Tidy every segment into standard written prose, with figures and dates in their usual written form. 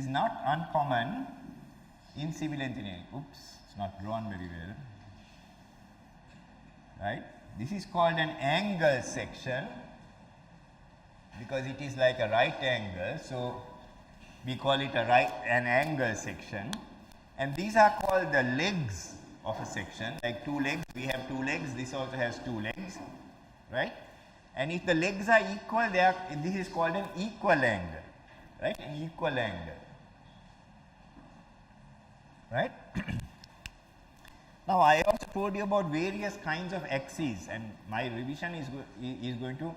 is not uncommon in civil engineering. Oops, it's not drawn very well. Right? This is called an angle section because it is like a right angle. So we call it an angle section, and these are called the legs of a section. Like two legs, we have two legs. This also has two legs, right? And if the legs are equal, this is called an equal angle, right? An equal angle, right? Now, I also told you about various kinds of axes, and my revision is going to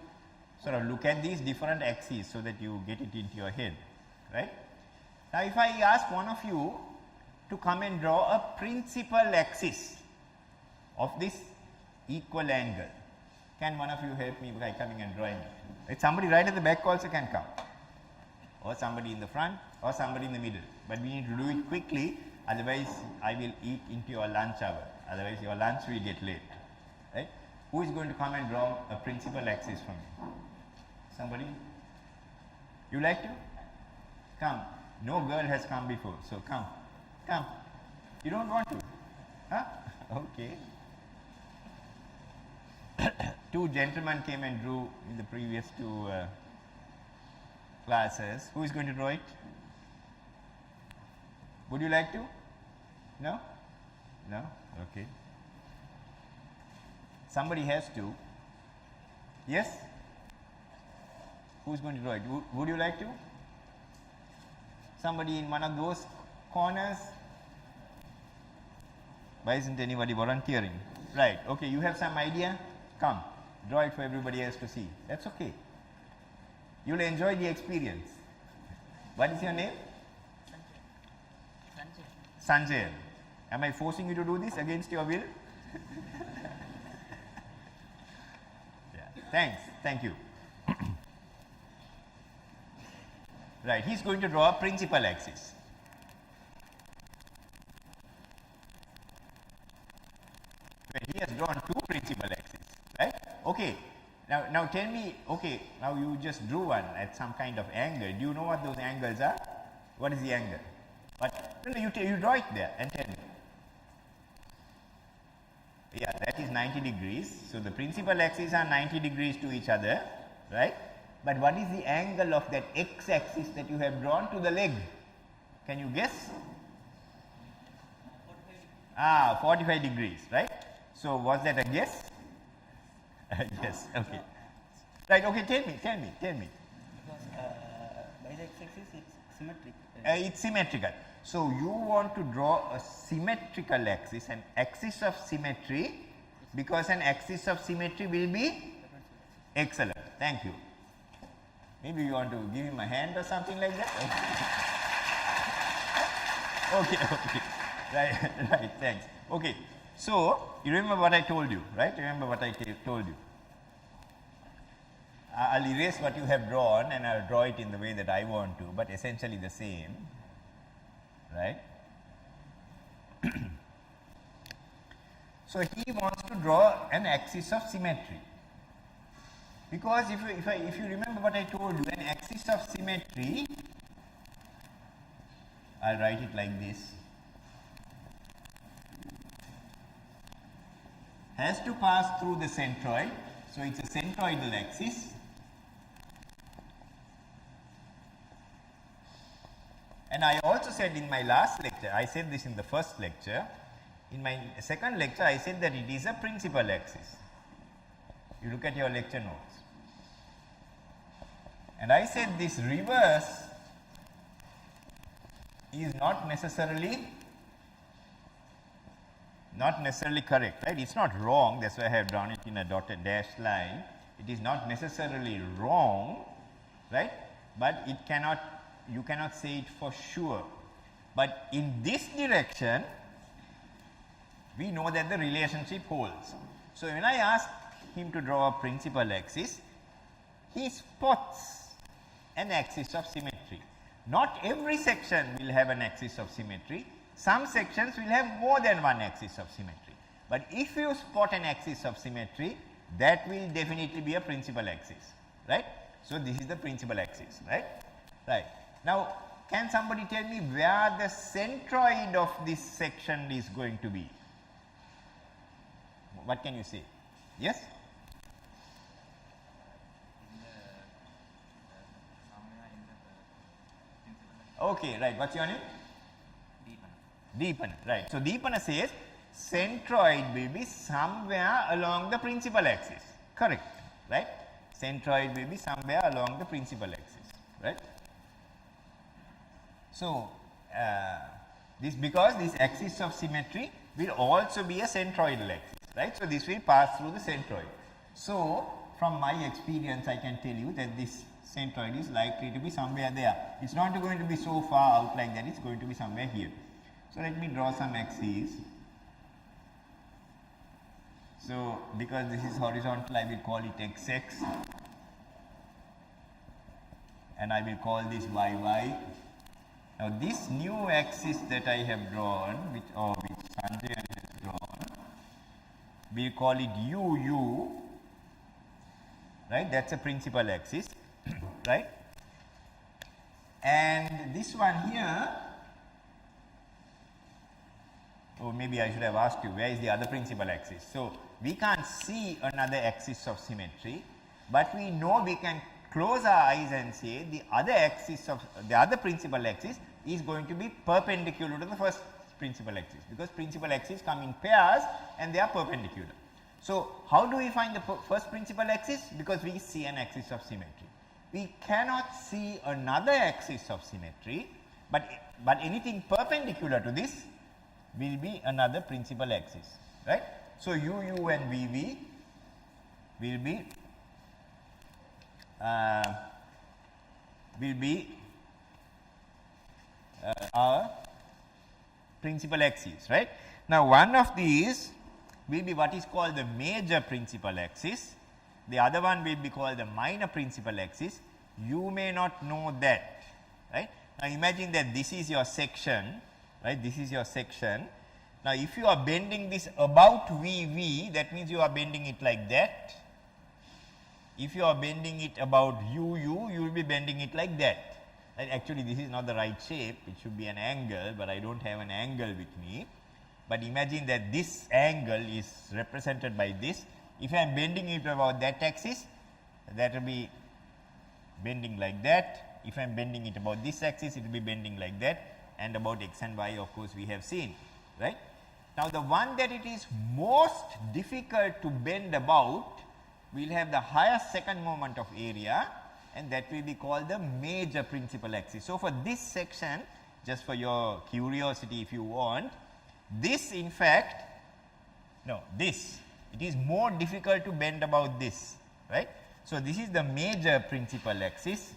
sort of look at these different axes so that you get it into your head, right? Now, if I ask one of you to come and draw a principal axis of this equal angle, can one of you help me by coming and drawing it? Right? Somebody right at the back also can come, or somebody in the front, or somebody in the middle, but we need to do it quickly, otherwise I will eat into your lunch hour, otherwise your lunch will get late, right? Who is going to come and draw a principal axis for me? Somebody? You like to? Come. No girl has come before, so come. Come. You don't want to? Huh? Okay. Two gentlemen came and drew in the previous two classes. Who is going to draw it? Would you like to? No? No? Okay. Somebody has to. Yes? Who is going to draw it? Would you like to? Somebody in one of those corners? Why isn't anybody volunteering? Right. Okay, you have some idea? Come. Draw it for everybody else to see. That's okay. You'll enjoy the experience. What is your name? Sanjay. Am I forcing you to do this against your will? Yeah. Thanks. Thank you. Right. He's going to draw a principal axis. He has drawn two principal axes, right? Okay. Now tell me, okay, now you just drew one at some kind of angle. Do you know what those angles are? What is the angle? But no, you draw it there and tell me. Yeah, that is 90 degrees. So the principal axes are 90 degrees to each other, right? But what is the angle of that x-axis that you have drawn to the leg? Can you guess? 45 degrees, right? So was that a guess? Yes, okay. Right, okay, tell me. Because by the x-axis it's symmetric. It's symmetrical. So you want to draw a symmetrical axis, an axis of symmetry, because an axis of symmetry will be excellent. Thank you. Maybe you want to give him a hand or something like that? Okay. Right, thanks. Okay, so you remember what I told you, right? Remember what I told you. I'll erase what you have drawn and I'll draw it in the way that I want to, but essentially the same, right? So he wants to draw an axis of symmetry. Because if you remember what I told you, an axis of symmetry, I'll write it like this, has to pass through the centroid. So it's a centroidal axis. And I also said in my last lecture, I said this in the first lecture, in my second lecture I said that it is a principal axis. You look at your lecture notes. And I said this reverse is not necessarily correct, right? It's not wrong, that's why I have drawn it in a dotted dashed line. It is not necessarily wrong, right? But you cannot say it for sure. But in this direction, we know that the relationship holds. So when I ask him to draw a principal axis, he spots an axis of symmetry. Not every section will have an axis of symmetry. Some sections will have more than one axis of symmetry. But if you spot an axis of symmetry, that will definitely be a principal axis, right? So this is the principal axis, right? Right. Now can somebody tell me where the centroid of this section is going to be? What can you say? Yes? Okay, right. What's your name? Deepana. Right. So Deepana says centroid will be somewhere along the principal axis. Correct. Right. Centroid will be somewhere along the principal axis. Right. So this, because this axis of symmetry will also be a centroidal axis. Right. So this will pass through the centroid. So from my experience, I can tell you that this centroid is likely to be somewhere there. It's not going to be so far out like that, it's going to be somewhere here. So let me draw some axes. So because this is horizontal, I will call it xx, and I will call this yy. Now this new axis that I have drawn, which Sanjay has drawn, we'll call it uu, right? That's a principal axis. Right, and this one here, oh, maybe I should have asked you, where is the other principal axis? So we can't see another axis of symmetry, but we know we can close our eyes and say the other axis of the other principal axis is going to be perpendicular to the first principal axis, because principal axes come in pairs and they are perpendicular. So how do we find the first principal axis? Because we see an axis of symmetry. We cannot see another axis of symmetry, but anything perpendicular to this will be another principal axis, right? So uu and vv will be our principal axis, right? Now one of these will be what is called the major principal axis. The other one will be called the minor principal axis. You may not know that, right? Now imagine that this is your section, right? This is your section. Now if you are bending this about VV, that means you are bending it like that. If you are bending it about UU, you will be bending it like that. Right? Actually this is not the right shape, it should be an angle, but I don't have an angle with me. But imagine that this angle is represented by this. If I am bending it about that axis, that will be bending like that. If I am bending it about this axis, it will be bending like that, and about x and y, of course, we have seen, right? Now the one that it is most difficult to bend about will have the highest second moment of area, and that will be called the major principal axis. So for this section, just for your curiosity if you want, this in fact, no, this, it is more difficult to bend about this, right? So this is the major principal axis.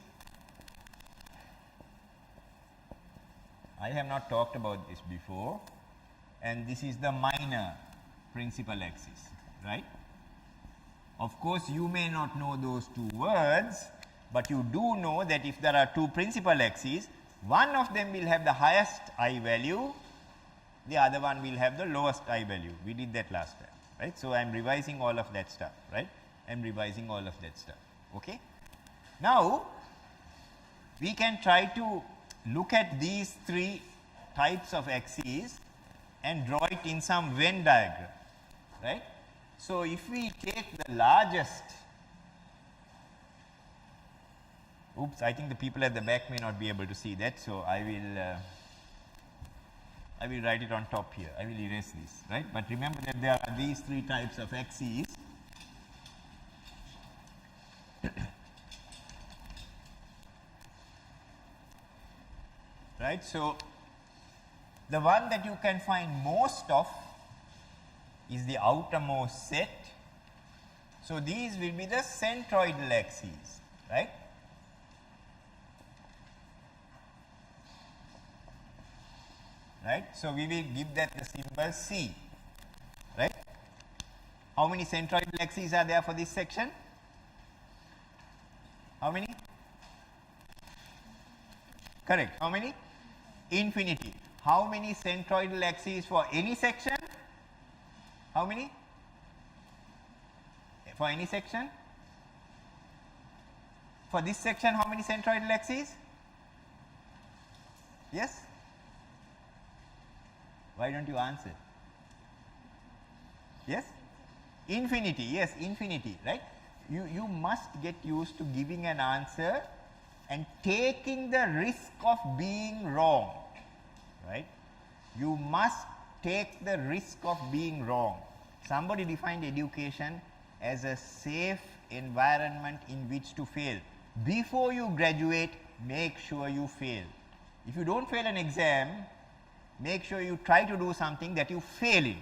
I have not talked about this before, and this is the minor principal axis, right? Of course, you may not know those two words, but you do know that if there are two principal axes, one of them will have the highest I value, the other one will have the lowest I value. We did that last time, right? So I am revising all of that stuff, right? I am revising all of that stuff, okay? Now, we can try to look at these three types of axes and draw it in some Venn diagram, right? So if we take the largest, oops, I think the people at the back may not be able to see that, so I will write it on top here. I will erase this, right? But remember that there are these three types of axes. Right? So the one that you can find most of is the outermost set. So these will be the centroidal axes, right? Right? So we will give that the symbol C, right? How many centroidal axes are there for this section? How many? Correct. How many? Infinity. How many centroidal axes for any section? How many? For any section? For this section, how many centroidal axes? Yes? Why don't you answer? Yes? Infinity, yes, infinity, right? You must get used to giving an answer and taking the risk of being wrong, right? You must take the risk of being wrong. Somebody defined education as a safe environment in which to fail. Before you graduate, make sure you fail. If you don't fail an exam, make sure you try to do something that you fail in,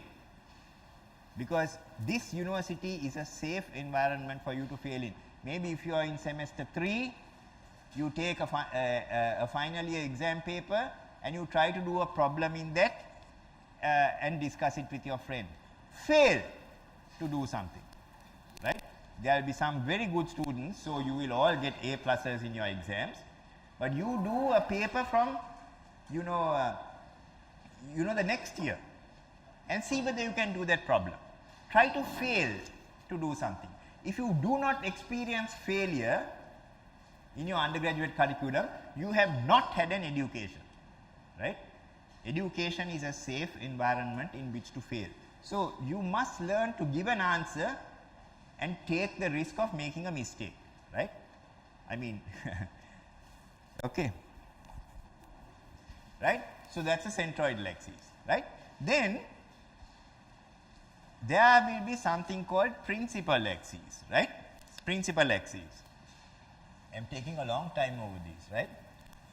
because this university is a safe environment for you to fail in. Maybe if you are in semester 3, you take a final year exam paper and you try to do a problem in that and discuss it with your friend. Fail to do something, right? There will be some very good students, so you will all get A pluses in your exams, but you do a paper from the next year and see whether you can do that problem. Try to fail to do something. If you do not experience failure in your undergraduate curriculum, you have not had an education, right? Education is a safe environment in which to fail. So, you must learn to give an answer and take the risk of making a mistake, right? I mean, okay, right? So, that is a centroidal axis, right? Then there will be something called principal axis, right? Principal axis. I am taking a long time over these, right?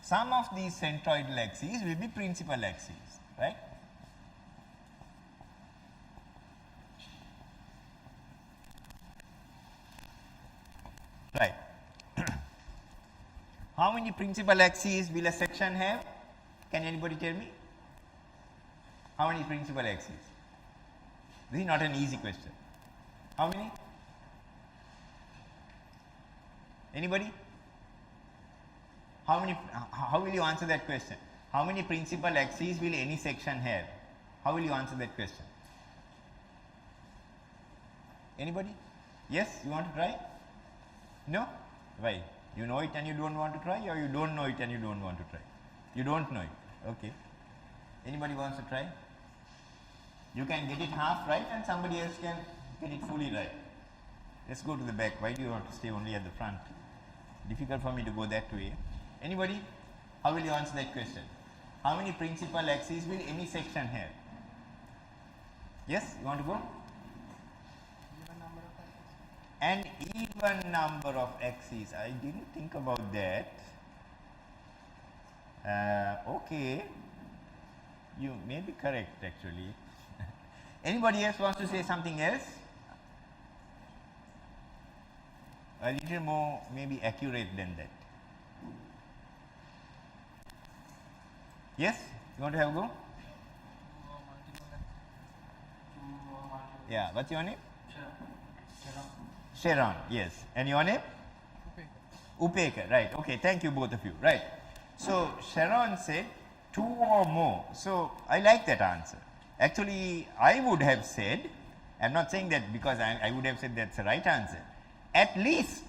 Some of these centroidal axes will be principal axes, right? Right. How many principal axes will a section have? Can anybody tell me? How many principal axes? This is not an easy question. How many? Anybody? How will you answer that question? How many principal axes will any section have? How will you answer that question? Anybody? Yes, you want to try? No? Why? You know it and you don't want to try, or you don't know it and you don't want to try? You don't know it. Okay. Anybody wants to try? You can get it half right and somebody else can get it fully right. Let's go to the back. Why do you want to stay only at the front? Difficult for me to go that way. Anybody? How will you answer that question? How many principal axes will any section have? Yes, you want to go? An even number of axes. I didn't think about that. Okay, you may be correct actually. Anybody else wants to say something else? A little more maybe accurate than that. Yes? You want to have a go? Yeah, what's your name? Sharon, yes. And your name? Upekar, right. Okay, thank you both of you. Right. So, Sharon said 2 or more. So, I like that answer. Actually, I would have said, I am not saying that because I would have said that's the right answer, at least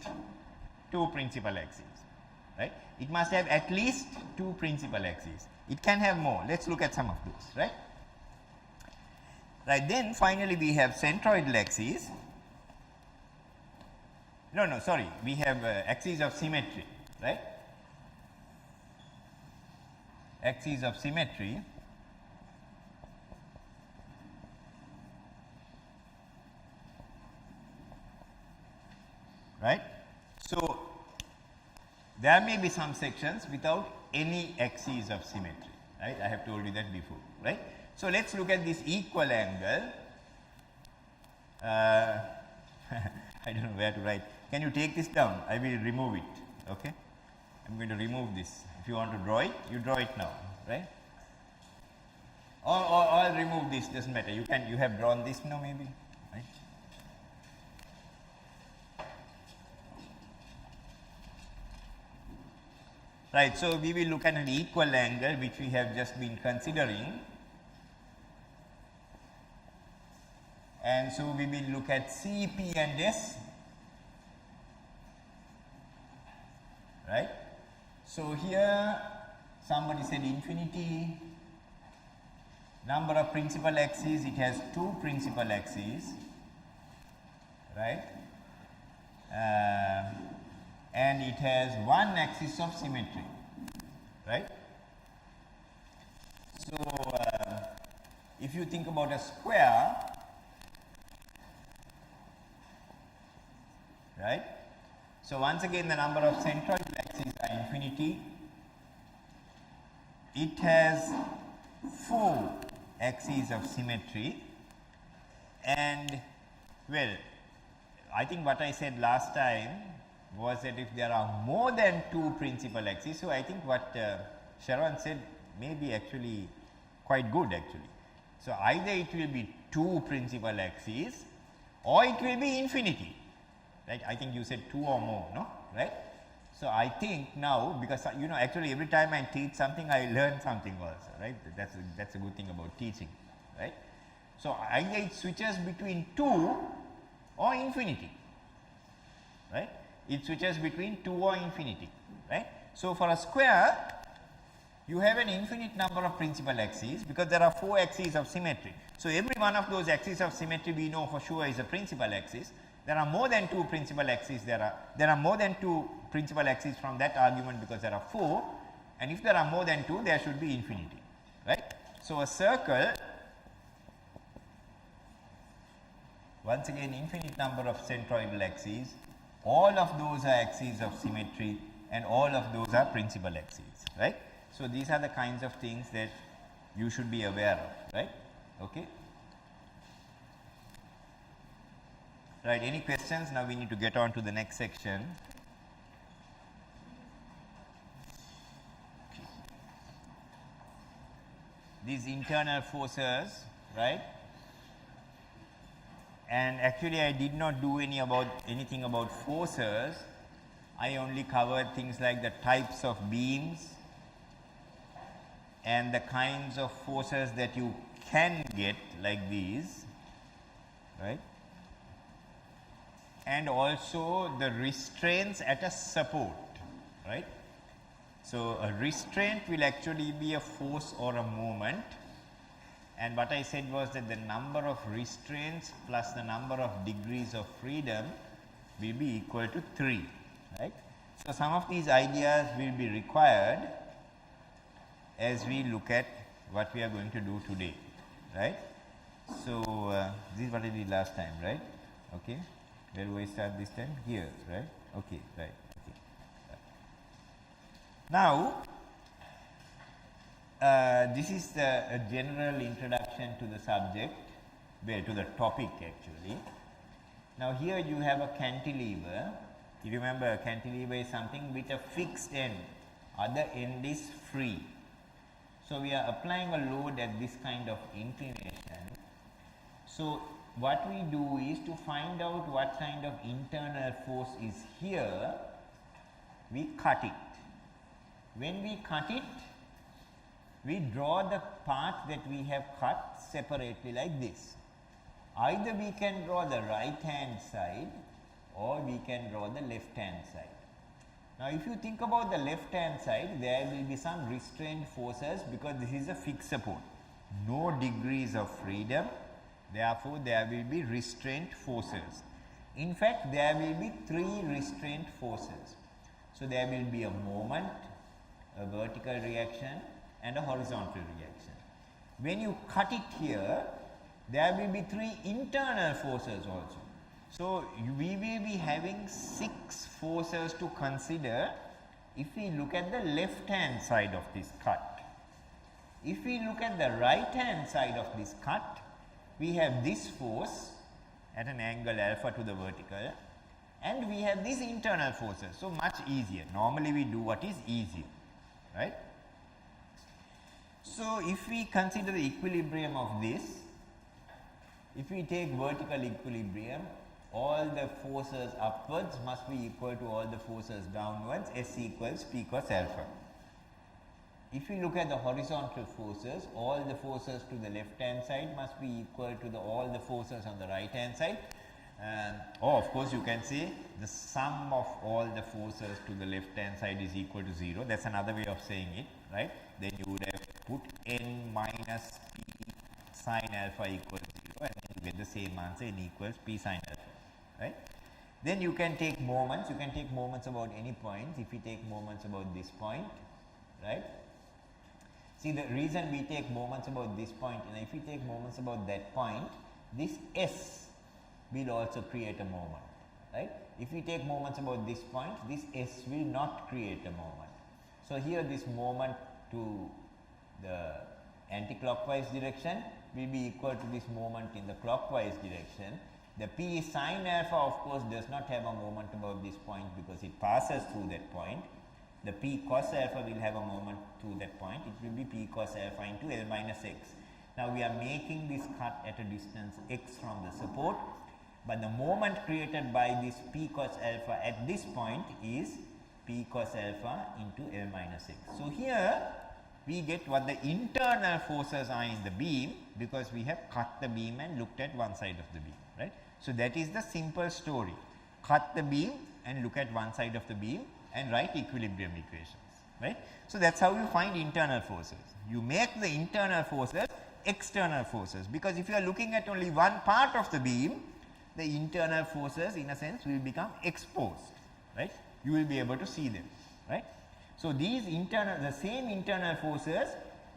2 principal axes, right. It must have at least 2 principal axes. It can have more. Let us look at some of those, right. Right, then finally we have centroidal axes. No, sorry, we have axes of symmetry, right. Axes of symmetry. Right. So, there may be some sections without any axes of symmetry, right. I have told you that before, right. So, let us look at this equal angle. I don't know where to write. Can you take this down? I will remove it, okay. I am going to remove this. If you want to draw it, you draw it now, right. Or I'll remove this, doesn't matter. You have drawn this now maybe, right. Right, so we will look at an equal angle which we have just been considering, and so we will look at C, P and S, right. So, here somebody said infinity. Number of principal axes, it has 2 principal axes, right? And it has 1 axis of symmetry, right? So, if you think about a square, right? So, once again the number of centroidal axes are infinity. It has 4 axes of symmetry, and well, I think what I said last time was that if there are more than 2 principal axes, so I think what Sharon said may be actually quite good actually. So, either it will be 2 principal axes or it will be infinity, right? I think you said 2 or more, no, right? So, I think now, because you know actually every time I teach something I learn something also, right? That's a good thing about teaching, right? So, either it switches between 2 or infinity, right? It switches between 2 or infinity, right? So, for a square you have an infinite number of principal axes because there are 4 axes of symmetry. So, every one of those axes of symmetry we know for sure is a principal axis. There are more than 2 principal axes, there are more than 2 principal axes from that argument because there are 4, and if there are more than 2 there should be infinity, right. So, a circle, once again infinite number of centroidal axes, all of those are axes of symmetry and all of those are principal axes, right. So, these are the kinds of things that you should be aware of, right. Okay. Right, any questions? Now we need to get on to the next section. Okay. These internal forces, right? And actually I did not do anything about forces. I only covered things like the types of beams and the kinds of forces that you can get like these, right? And also the restraints at a support, right. So, a restraint will actually be a force or a moment, and what I said was that the number of restraints plus the number of degrees of freedom will be equal to 3, right. So, some of these ideas will be required as we look at what we are going to do today, right. So, this is what I did last time, right. Okay. Where do I start this time? Here, right? Okay, right. Okay. Now, this is a general introduction to the subject, to the topic actually. Now, here you have a cantilever. You remember a cantilever is something with a fixed end, other end is free. So, we are applying a load at this kind of inclination. So, what we do is to find out what kind of internal force is here, we cut it. When we cut it, we draw the part that we have cut separately like this. Either we can draw the right hand side or we can draw the left hand side. Now, if you think about the left hand side, there will be some restraint forces because this is a fixed support, no degrees of freedom. Therefore, there will be restraint forces. In fact, there will be 3 restraint forces. So, there will be a moment, a vertical reaction and a horizontal reaction. When you cut it here, there will be 3 internal forces also. So, we will be having 6 forces to consider if we look at the left hand side of this cut. If we look at the right hand side of this cut, we have this force at an angle alpha to the vertical and we have these internal forces. So, much easier. Normally, we do what is easier, right. So, if we consider the equilibrium of this, if we take vertical equilibrium, all the forces upwards must be equal to all the forces downwards, S equals P cos alpha. If we look at the horizontal forces, all the forces to the left hand side must be equal to all the forces on the right hand side. Or of course, you can say the sum of all the forces to the left hand side is equal to 0. That is another way of saying it, right? Then you would have put n minus p sine alpha equals 0, and then you get the same answer, n equals p sine alpha, right? Then you can take moments. You can take moments about any points. If we take moments about this point, right? See, the reason we take moments about this point, and if we take moments about that point, this S will also create a moment, right? If we take moments about this point, this S will not create a moment. So, here this moment to the anti-clockwise direction will be equal to this moment in the clockwise direction. The p sine alpha, of course, does not have a moment about this point because it passes through that point. The p cos alpha will have a moment through that point. It will be p cos alpha into L minus x. Now, we are making this cut at a distance x from the support, but the moment created by this p cos alpha at this point is p cos alpha into L minus x. So, here we get what the internal forces are in the beam because we have cut the beam and looked at one side of the beam, right. So, that is the simple story. Cut the beam and look at one side of the beam and write equilibrium equations, right. So, that is how you find internal forces. You make the internal forces external forces, because if you are looking at only one part of the beam, the internal forces in a sense will become exposed, right. You will be able to see them, right. So, these internal, the same internal forces,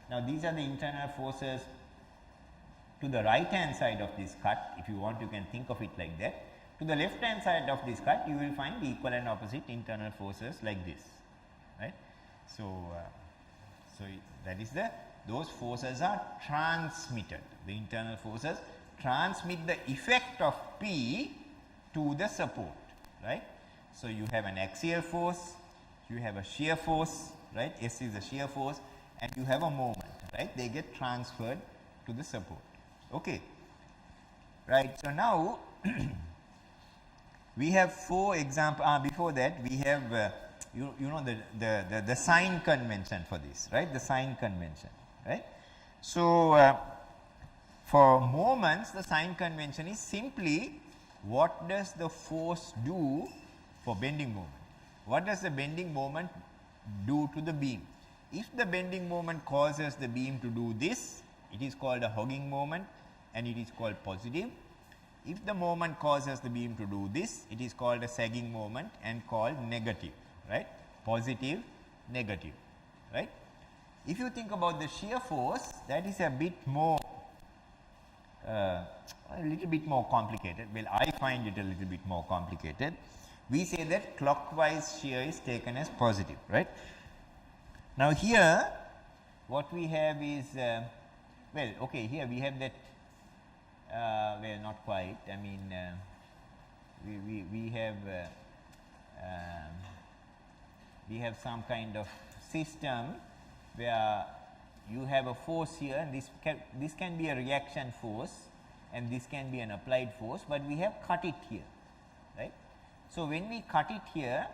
now these are the internal forces to the right hand side of this cut. If you want, you can think of it like that. To the left hand side of this cut, you will find the equal and opposite internal forces like this, right. So, that is those forces are transmitted. The internal forces transmit the effect of P to the support, right. So, you have an axial force, you have a shear force, right, S is a shear force, and you have a moment, right, they get transferred to the support, okay. Right. So, now we have 4 examples. Before that, we have you know the sign convention for this, right, the sign convention, right. So, for moments, the sign convention is simply what does the force do for bending moment. What does the bending moment do to the beam? If the bending moment causes the beam to do this, it is called a hogging moment and it is called positive. If the moment causes the beam to do this, it is called a sagging moment and called negative, right, positive, negative, right. If you think about the shear force, that is a bit more a little bit more complicated. Well, I find it a little bit more complicated. We say that clockwise shear is taken as positive, right. Now, here what we have is well, okay, here we have that well, not quite, I mean we have some kind of system where you have a force here, and this can be a reaction force and this can be an applied force, but we have cut it here, right. So, when we cut it here,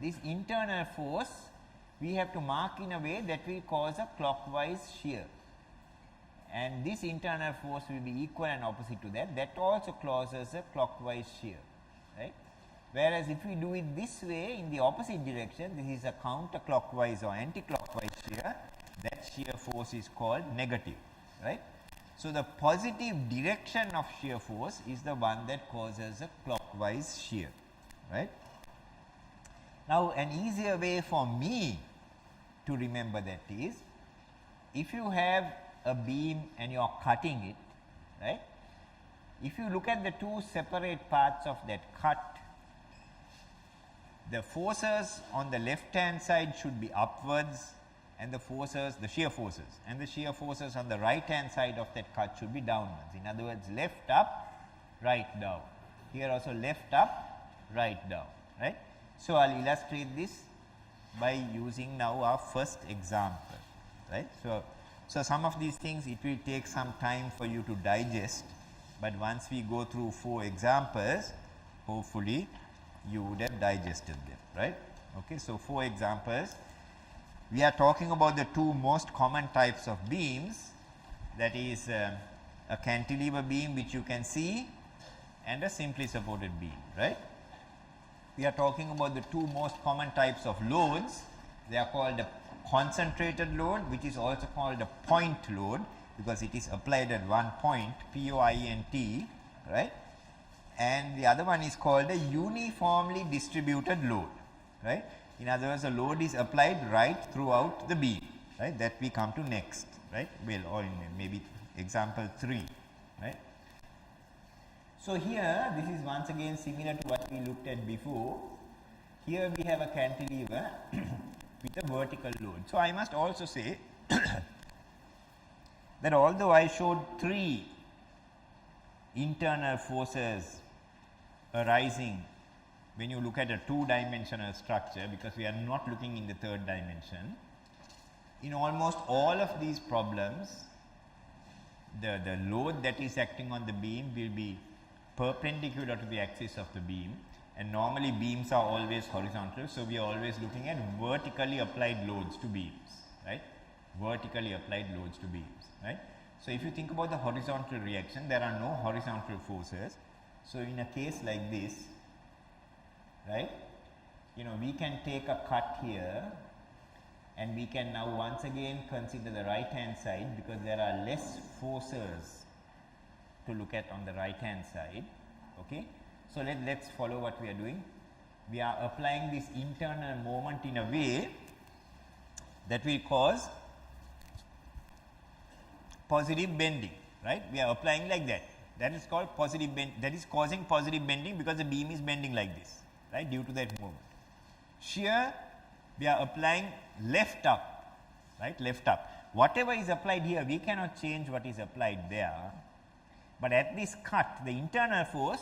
this internal force we have to mark in a way that will cause a clockwise shear, and this internal force will be equal and opposite to that. That also causes a clockwise shear, right. Whereas, if we do it this way in the opposite direction, this is a counterclockwise or anti-clockwise shear, that shear force is called negative, right. So, the positive direction of shear force is the one that causes a clockwise shear, right. Now, an easier way for me to remember that is, if you have a beam and you are cutting it, right, if you look at the two separate parts of that cut, the forces on the left hand side should be upwards, and the forces, the shear forces, and the shear forces on the right hand side of that cut should be downwards. In other words, left up, right down. Here also left up, right down, right. So, I will illustrate this by using now our first example, right. So, some of these things it will take some time for you to digest, but once we go through 4 examples, hopefully you would have digested them, right. Okay. So, 4 examples. We are talking about the 2 most common types of beams, that is a cantilever beam which you can see and a simply supported beam, right. We are talking about the 2 most common types of loads, They are called a concentrated load, which is also called a point load because it is applied at one point, P-O-I-N-T, right? And the other one is called a uniformly distributed load, right? In other words, the load is applied right throughout the beam, right? That we come to next, right? Well, or in maybe example 3, right? So here, this is once again similar to what we looked at before. Here we have a cantilever with a vertical load. So I must also say that although I showed 3 internal forces arising when you look at a 2-dimensional structure, because we are not looking in the 3rd dimension, in almost all of these problems, the load that is acting on the beam will be perpendicular to the axis of the beam, and normally beams are always horizontal, so we are always looking at vertically applied loads to beams, right? Vertically applied loads to beams, right? So if you think about the horizontal reaction, there are no horizontal forces. So in a case like this, right, you know, we can take a cut here and we can now once again consider the right hand side because there are less forces to look at on the right hand side, okay. So let's follow what we are doing. We are applying this internal moment in a way that will cause positive bending, right? We are applying like that. That is called positive bend, that is causing positive bending because the beam is bending like this, right, due to that moment. Shear, we are applying left up, right, left up. Whatever is applied here, we cannot change what is applied there. But at this cut, the internal force,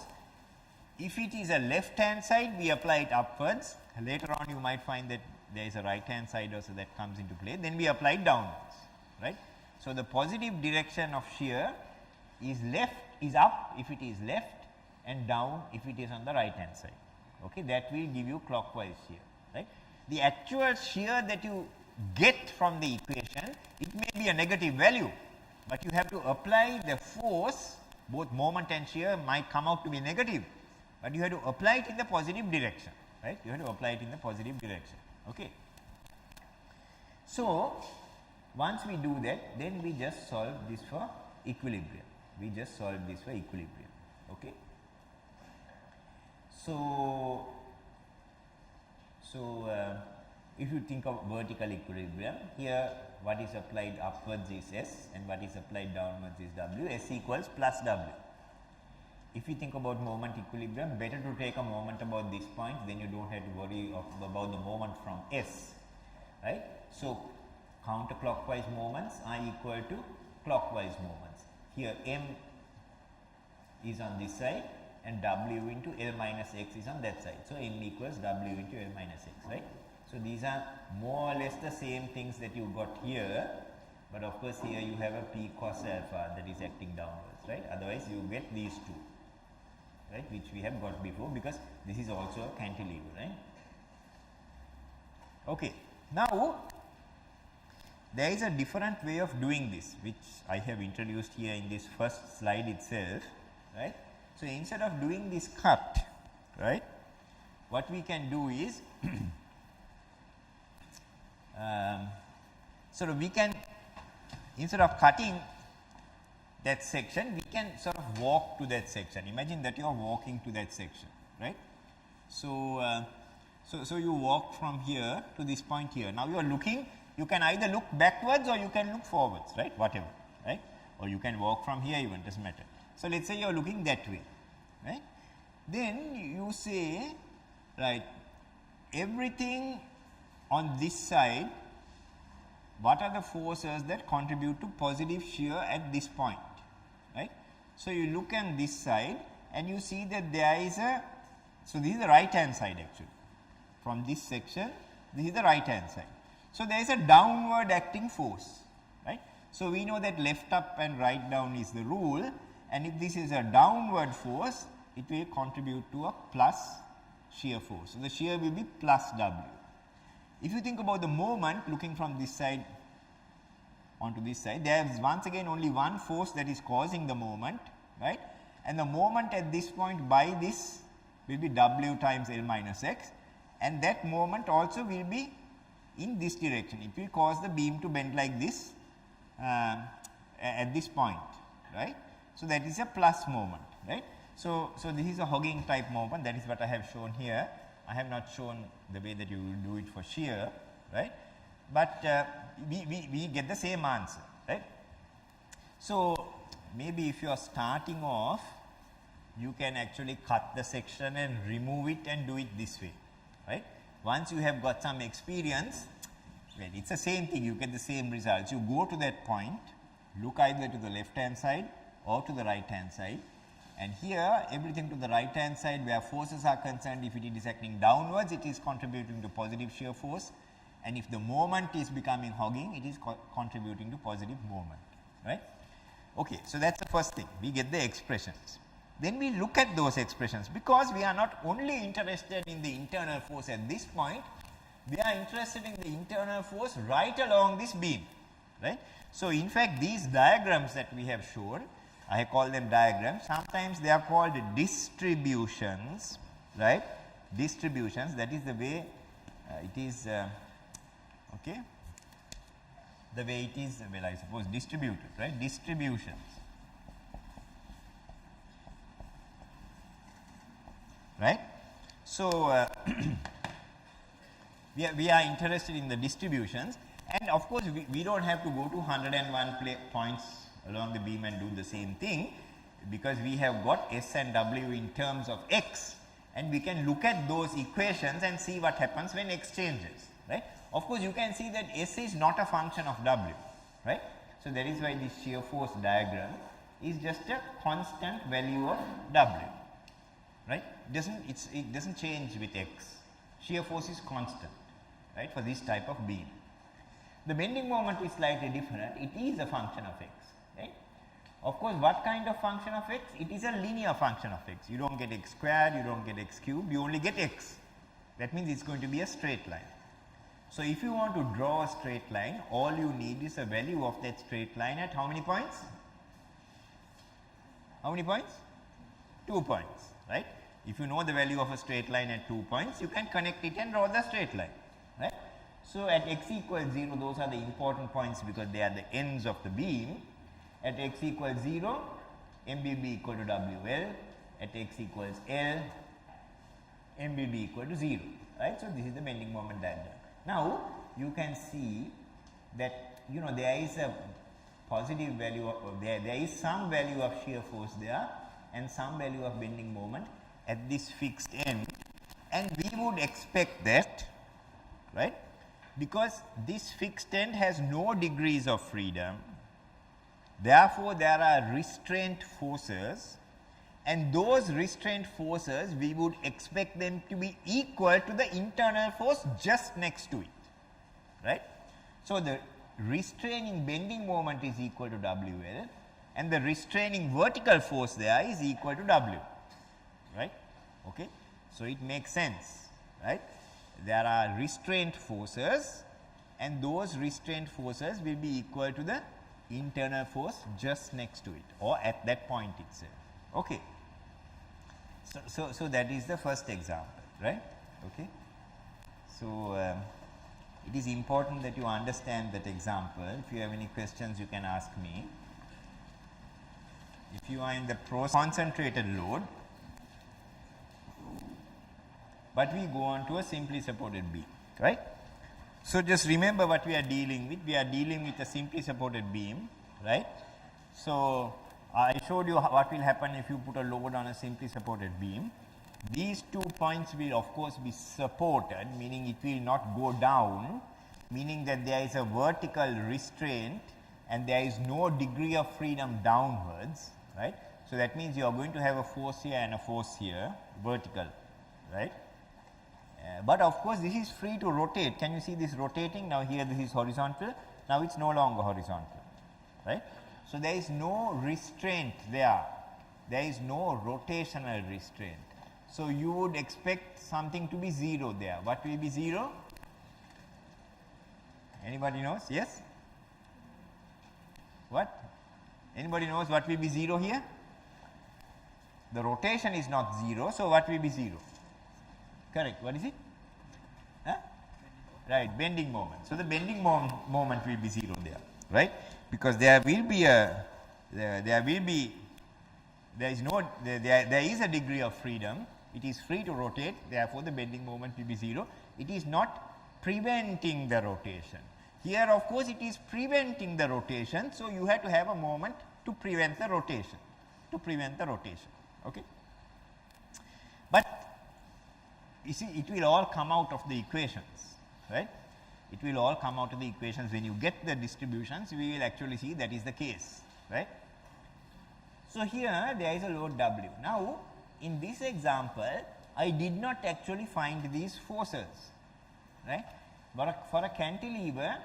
if it is a left hand side, we apply it upwards. Later on you might find that there is a right hand side also that comes into play. Then we apply it downwards, right. So the positive direction of shear is up if it is left and down if it is on the right hand side. Okay, that will give you clockwise shear, right. The actual shear that you get from the equation, it may be a negative value, but you have to apply the force, both moment and shear might come out to be negative, but you have to apply it in the positive direction, right. You have to apply it in the positive direction. Okay. So once we do that, then we just solve this for equilibrium. We just solve this for equilibrium. Okay. So if you think of vertical equilibrium, here what is applied upwards is S and what is applied downwards is W. S equals plus W. If you think about moment equilibrium, better to take a moment about this point, then you don't have to worry about the moment from S, right. So counterclockwise moments are equal to clockwise moments. Here M is on this side and W into L minus X is on that side. So M equals W into L minus X, right. So these are more or less the same things that you got here, but of course here you have a P cos alpha that is acting downwards, right. Otherwise you get these two, right, which we have got before because this is also a cantilever, right. Okay. Now there is a different way of doing this, which I have introduced here in this first slide itself, right. So instead of doing this cut, right, what we can do is sort of we can, instead of cutting that section, we can sort of walk to that section. Imagine that you are walking to that section, right. So so you walk from here to this point here. Now you are looking, you can either look backwards or you can look forwards, right, whatever, right, or you can walk from here even, doesn't matter. So let's say you are looking that way, right. Then you say, right, everything on this side, what are the forces that contribute to positive shear at this point, right. So you look on this side and you see that there is a, so this is the right hand side actually, from this section this is the right hand side. So there is a downward acting force, right. So we know that left up and right down is the rule, and if this is a downward force, it will contribute to a plus shear force. So the shear will be plus W. If you think about the moment looking from this side onto this side, there is once again only one force that is causing the moment, right, and the moment at this point by this will be W times L minus X, and that moment also will be in this direction, it will cause the beam to bend like this at this point, right. So, that is a plus moment, right. So, this is a hogging type moment, that is what I have shown here. I have not shown the way that you will do it for shear, right, but we get the same answer, right. So, maybe if you are starting off, you can actually cut the section and remove it and do it this way, right. Once you have got some experience, well, it is the same thing, you get the same results. You go to that point, look either to the left hand side or to the right hand side, and here everything to the right hand side where forces are concerned, if it is acting downwards, it is contributing to positive shear force, and if the moment is becoming hogging, it is contributing to positive moment, right. Okay, so that is the first thing, we get the expressions. Then we look at those expressions, because we are not only interested in the internal force at this point, we are interested in the internal force right along this beam, right. So, in fact, these diagrams that we have shown, I call them diagrams, sometimes they are called distributions, right, distributions, that is the way it is, okay, the way it is, well, I suppose distributed, right, distributions, right. So, we are interested in the distributions, and of course, we do not have to go to 101 points along the beam and do the same thing, because we have got S and W in terms of x, and we can look at those equations and see what happens when x changes, right. Of course, you can see that S is not a function of W, right. So, that is why this shear force diagram is just a constant value of W, right. It does not change with x, shear force is constant, right, for this type of beam. The bending moment is slightly different, it is a function of x, right. Of course, what kind of function of x? It is a linear function of x, you do not get x squared, you do not get x cubed, you only get x, that means it is going to be a straight line. So, if you want to draw a straight line, all you need is a value of that straight line at how many points? How many points? 2 points, right. If you know the value of a straight line at 2 points, you can connect it and draw the straight line, right. So, at x equals 0, those are the important points because they are the ends of the beam. At x equals 0, MBB equal to WL, at x equals L, MBB equal to 0, right. So, this is the bending moment diagram. Now, you can see that there is a positive value of, there is some value of shear force there and some value of bending moment at this fixed end, and we would expect that, right, because this fixed end has no degrees of freedom. Therefore, there are restraint forces, and those restraint forces we would expect them to be equal to the internal force just next to it, right. So, the restraining bending moment is equal to WL, and the restraining vertical force there is equal to W, right. Okay. So, it makes sense, right. There are restraint forces, and those restraint forces will be equal to the internal force just next to it or at that point itself. Okay. So that is the first example, right. Okay. So, it is important that you understand that example. If you have any questions, you can ask me. If you are in the concentrated load, but we go on to a simply supported beam, right. So, just remember what we are dealing with. We are dealing with a simply supported beam, right. So, I showed you what will happen if you put a load on a simply supported beam. These 2 points will of course be supported, meaning it will not go down, meaning that there is a vertical restraint and there is no degree of freedom downwards, right. So, that means you are going to have a force here and a force here, vertical, right. But of course, this is free to rotate. Can you see this rotating? Now, here this is horizontal, now it is no longer horizontal, right. So, there is no restraint there, there is no rotational restraint. So, you would expect something to be 0 there. What will be 0? Anybody knows? Yes? What? Anybody knows what will be 0 here? The rotation is not 0, so what will be 0? Correct. What is it? Huh? right, bending moment. So the bending moment will be 0 there, right, because there will be a, there is a degree of freedom. It is free to rotate, therefore the bending moment will be 0. It is not preventing the rotation. Here of course it is preventing the rotation, so you have to have a moment to prevent the rotation, okay. But you see, it will all come out of the equations, right? It will all come out of the equations. When you get the distributions, we will actually see that is the case, right? So here there is a load W. Now in this example, I did not actually find these forces, right? But for a cantilever,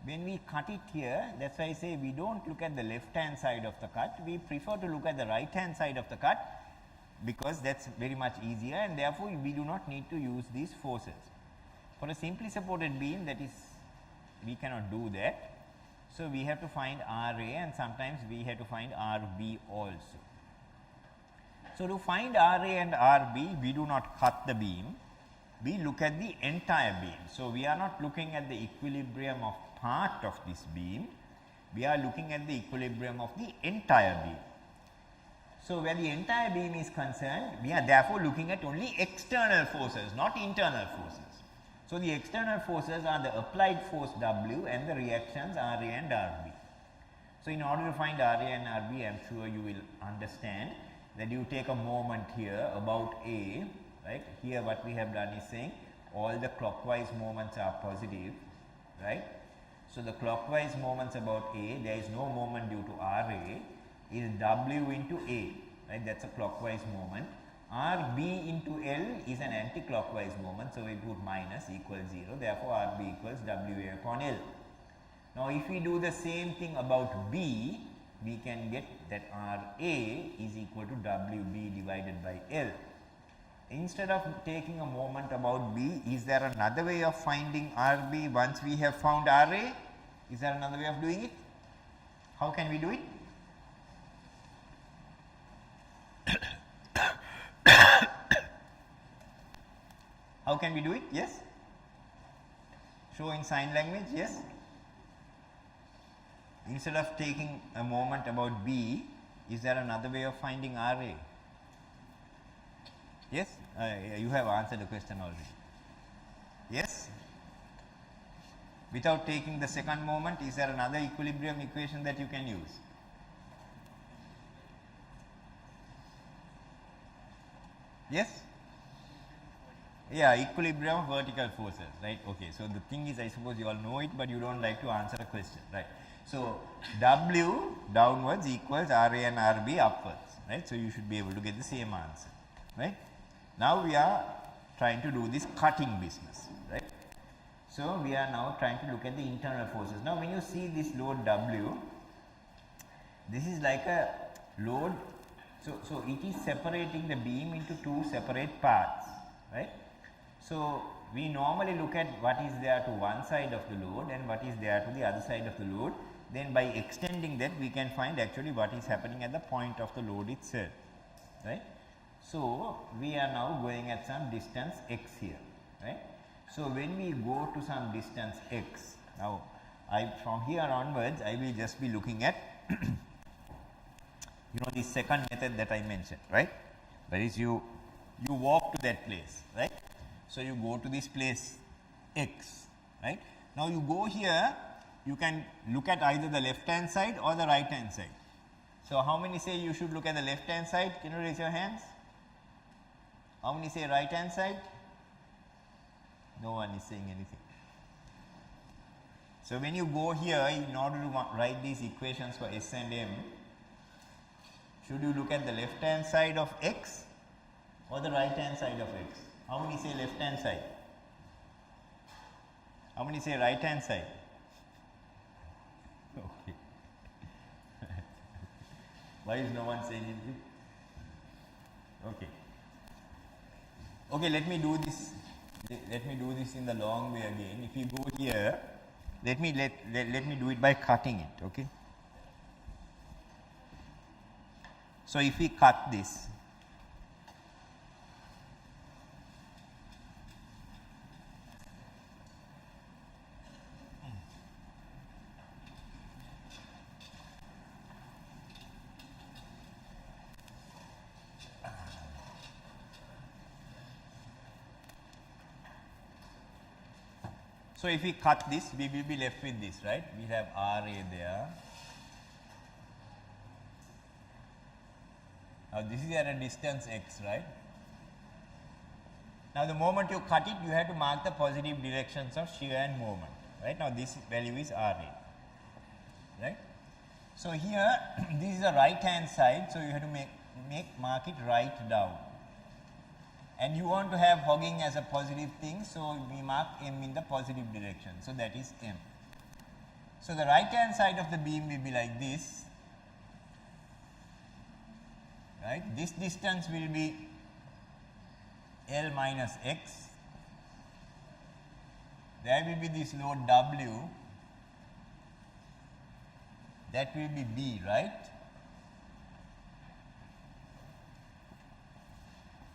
when we cut it here, that's why I say we don't look at the left hand side of the cut, we prefer to look at the right hand side of the cut, because that's very much easier, and therefore we do not need to use these forces. For a simply supported beam, that is, we cannot do that. So we have to find RA, and sometimes we have to find RB also. So to find RA and RB, we do not cut the beam, we look at the entire beam. So we are not looking at the equilibrium of part of this beam, we are looking at the equilibrium of the entire beam. So where the entire beam is concerned, we are therefore looking at only external forces, not internal forces. So the external forces are the applied force W and the reactions RA and RB. So in order to find RA and RB, I am sure you will understand that you take a moment here about A, right. Here what we have done is saying all the clockwise moments are positive, right. So the clockwise moments about A, there is no moment due to RA, is W into A, right, that is a clockwise moment. RB into L is an anti-clockwise moment, so we put minus equals 0, therefore RB equals WA upon L. Now if we do the same thing about B, we can get that RA is equal to WB divided by L. Instead of taking a moment about B, is there another way of finding RB once we have found RA? Is there another way of doing it? How can we do it? How can we do it? Yes? Show in sign language, yes? Instead of taking a moment about B, is there another way of finding RA? Yes? You have answered the question already. Yes? Without taking the second moment, is there another equilibrium equation that you can use? Yes? Yeah, equilibrium of vertical forces, right? Okay, so the thing is, I suppose you all know it, but you don't like to answer a question, right? So W downwards equals RA and RB upwards, right? So you should be able to get the same answer, right? Now we are trying to do this cutting business, right? So we are now trying to look at the internal forces. Now when you see this load W, this is like a load, so it is separating the beam into two separate parts, right? So we normally look at what is there to one side of the load and what is there to the other side of the load. Then by extending that, we can find actually what is happening at the point of the load itself, right? So we are now going at some distance x here, right? So when we go to some distance x, now from here onwards I will just be looking at you know the second method that I mentioned, right? That is you walk to that place, right? So you go to this place x, right? Now you go here, you can look at either the left hand side or the right hand side. So how many say you should look at the left hand side? Can you raise your hands? How many say right hand side? No one is saying anything. So when you go here, in order to write these equations for S and M, should you look at the left hand side of x or the right hand side of x? How many say left hand side? How many say right hand side? Okay. Why is no one saying anything? Okay. Okay, let me do this. Let me do this in the long way again. If you go here, let me do it by cutting it. Okay. So if we cut this, So if we cut this, we will be left with this, right? We have RA there. Now this is at a distance x, right? Now the moment you cut it, you have to mark the positive directions of shear and moment, right? Now this value is RA, right? So here, this is the right hand side, so you have to mark it right down. And you want to have hogging as a positive thing, so we mark M in the positive direction, so that is M. So the right hand side of the beam will be like this, right? This distance will be L minus X. There will be this load W, that will be B, right?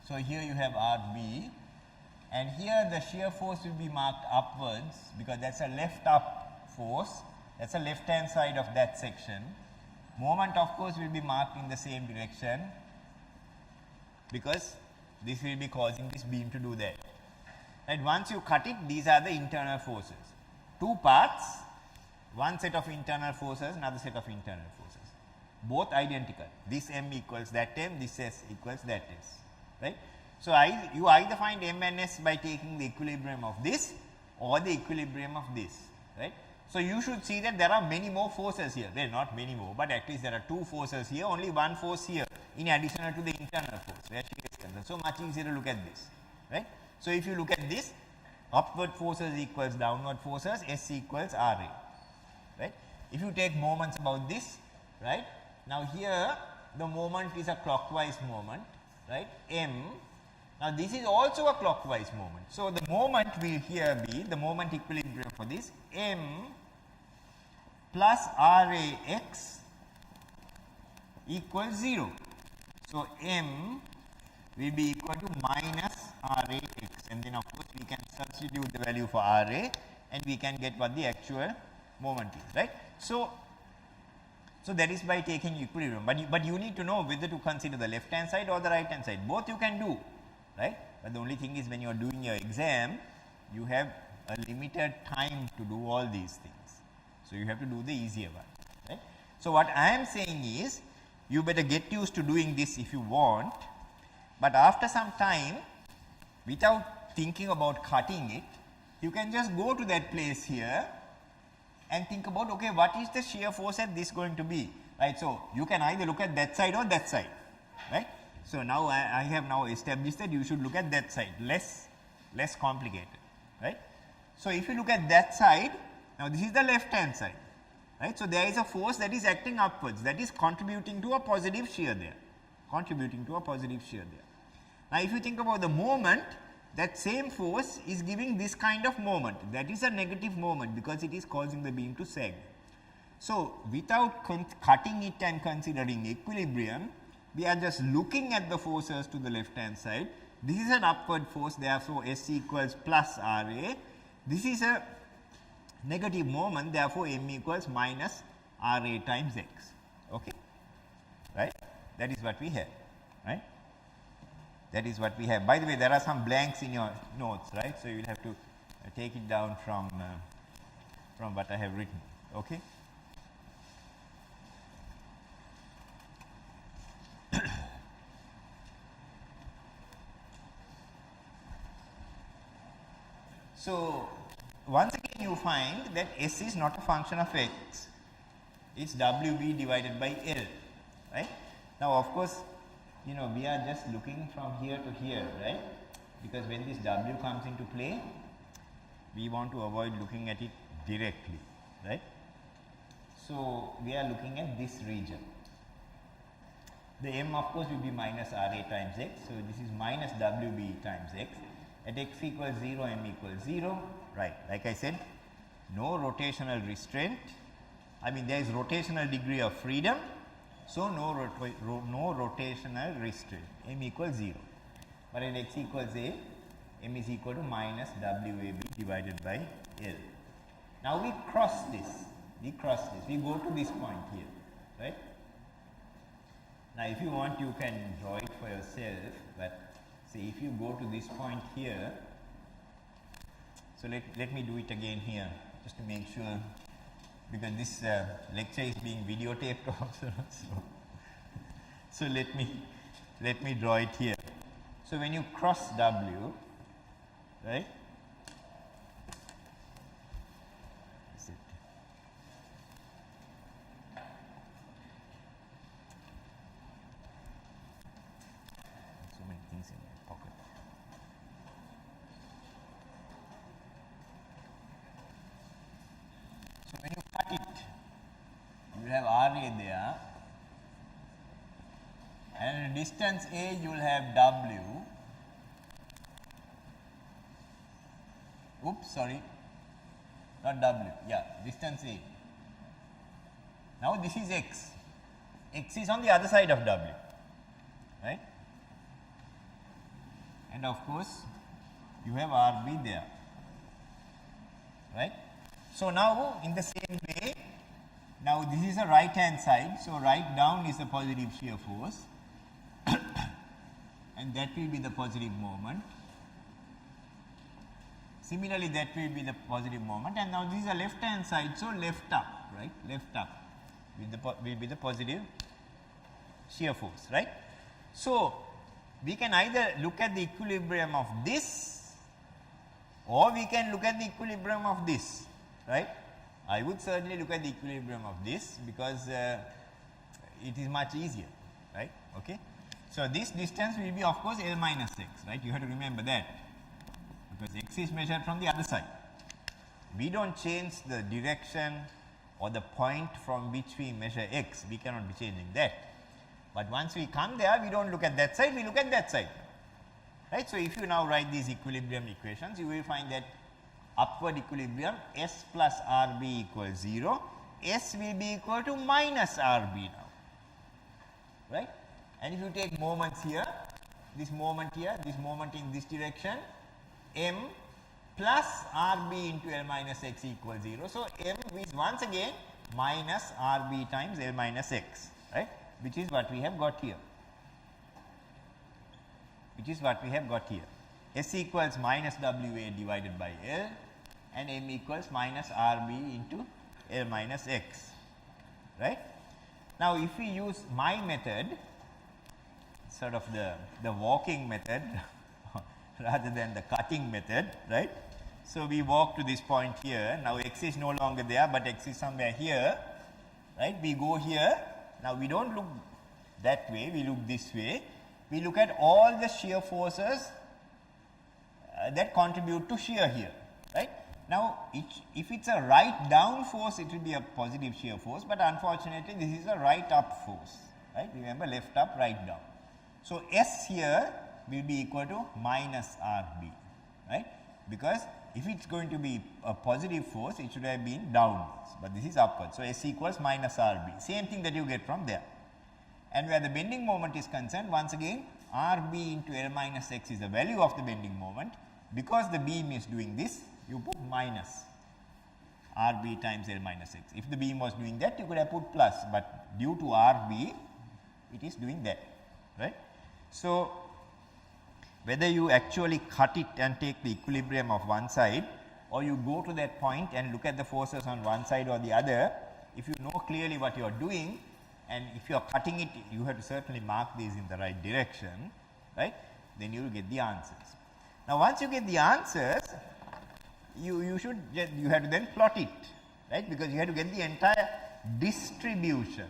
So here you have RB, and here the shear force will be marked upwards, because that's a left up force, that's the left hand side of that section. Moment of course will be marked in the same direction, because this will be causing this beam to do that. And once you cut it, these are the internal forces. Two parts, one set of internal forces, another set of internal forces. Both identical. This M equals that M, this S equals that S. Right? So you either find M and S by taking the equilibrium of this or the equilibrium of this. Right? So you should see that there are many more forces here. Well, not many more, but at least there are two forces here, only one force here in addition to the internal force where she is concerned. So much easier to look at this. Right? So if you look at this, upward forces equals downward forces, S equals RA. Right? If you take moments about this, right? Now here the moment is a clockwise moment, right? M. Now this is also a clockwise moment. So the moment will here be the moment equilibrium for this M plus RAX equals 0. So M will be equal to minus RAX, and then of course we can substitute the value for RA and we can get what the actual moment is, right? So that is by taking equilibrium, but you need to know whether to consider the left hand side or the right hand side. Both you can do, right? But the only thing is, when you are doing your exam, you have a limited time to do all these things. So you have to do the easier one, right? So what I am saying is, you better get used to doing this if you want, but after some time, without thinking about cutting it, you can just go to that place here and think about, okay, what is the shear force at this going to be, right? So you can either look at that side or that side, right? So now I have now established that you should look at that side, less complicated, right? So if you look at that side, now this is the left hand side, right? So there is a force that is acting upwards, that is contributing to a positive shear there, Now if you think about the moment, that same force is giving this kind of moment, that is a negative moment, because it is causing the beam to sag. So without cutting it and considering equilibrium, we are just looking at the forces to the left hand side. This is an upward force, therefore S equals plus RA. This is a negative moment, therefore M equals minus RA times X, okay, right? That is what we have, right? That is what we have. By the way, there are some blanks in your notes, right? So you will have to take it down from what I have written, okay? So once again you find that S is not a function of X, it's WB divided by L, right? Now of course, you know, we are just looking from here to here, right? Because when this W comes into play, we want to avoid looking at it directly, right? So we are looking at this region. The M of course will be minus RA times X, so this is minus WB times X. At X equals 0, M equals 0, right? Like I said, no rotational restraint. I mean, there is rotational degree of freedom, so no rotational restraint. M equals 0. But at X equals A, M is equal to minus WAB divided by L. Now we cross this. We go to this point here, right? Now if you want, you can draw it for yourself, but say if you go to this point here, so So let me do it again here just to make sure, because this lecture is being videotaped also. So let me draw it here. So when you cross W, right? Is it? So many things in my pocket. So when you cut it, you will have RA there, and at distance A you will have W. Oops, sorry, not W, yeah, distance A. Now this is X. X is on the other side of W, right? And of course, you have RB there, right? So now in the same way, now this is the right hand side, so right down is the positive shear force and that will be the positive moment. Similarly, that will be the positive moment, and now this is the left hand side, so left up, right? Left up will be the positive shear force, right? So we can either look at the equilibrium of this, or we can look at the equilibrium of this, right? I would certainly look at the equilibrium of this, because it is much easier, right? Okay. So this distance will be of course L minus x, right? You have to remember that, because x is measured from the other side. We don't change the direction or the point from which we measure x, we cannot be changing that. But once we come there, we don't look at that side, we look at that side, right? So if you now write these equilibrium equations, you will find that upward equilibrium S plus RB equals 0, S will be equal to minus RB now, right? And if you take moments here, this moment here, this moment in this direction, M plus RB into L minus x equals 0. So M is once again minus RB times L minus x, right? Which is what we have got here. S equals minus WA divided by L, and M equals minus RB into L minus x, right? Now if we use my method, sort of the walking method rather than the cutting method, right? So we walk to this point here, now x is no longer there, but x is somewhere here, right? We go here, now we don't look that way, we look this way, we look at all the shear forces that contribute to shear here, right? Now if it's a right down force, it will be a positive shear force, but unfortunately this is a right up force, right? Remember, left up, right down. So S here will be equal to minus RB, right? Because if it's going to be a positive force, it should have been downwards, but this is upwards. So S equals minus RB, same thing that you get from there. And where the bending moment is concerned, once again RB into L minus x is the value of the bending moment. Because the beam is doing this, you put minus RB times L minus x. If the beam was doing that, you could have put plus, but due to RB, it is doing that, right? So whether you actually cut it and take the equilibrium of one side, or you go to that point and look at the forces on one side or the other, if you know clearly what you are doing, and if you are cutting it, you have to certainly mark these in the right direction, right? Then you will get the answers. Now once you get the answers, you have to then plot it, right? Because you have to get the entire distribution,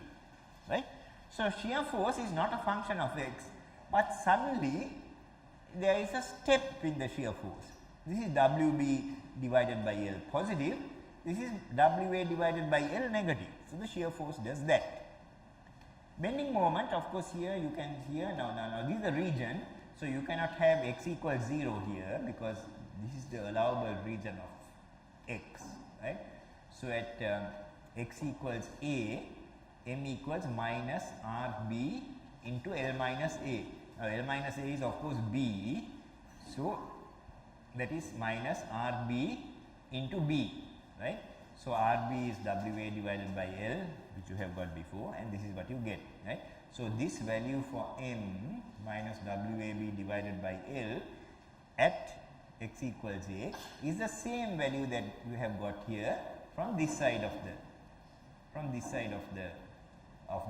right? So shear force is not a function of x, but suddenly there is a step in the shear force. This is WB divided by L positive, this is WA divided by L negative. So the shear force does that. Bending moment, of course, here you can now this is the region, so you cannot have x equals 0 here, because this is the allowable region of x, right? So at x equals a, M equals minus RB into L minus a. Now L minus a is of course b, so that is minus RB into b, right? So RB is WA divided by L, which you have got before, and this is what you get, right? So this value for M minus WAB divided by L at x equals a is the same value that you have got here from this side of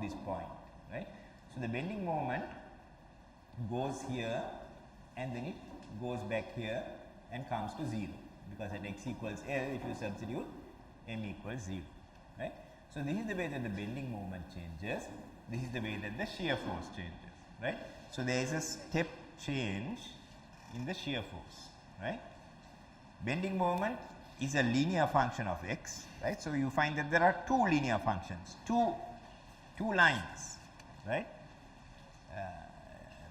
this point, right. So, the bending moment goes here and then it goes back here and comes to 0, because at x equals L, if you substitute, m equals 0, right. So, this is the way that the bending moment changes, this is the way that the shear force changes, right. So, there is a step change in the shear force, right. Bending moment is a linear function of x, right. So, you find that there are two linear functions, two lines, right,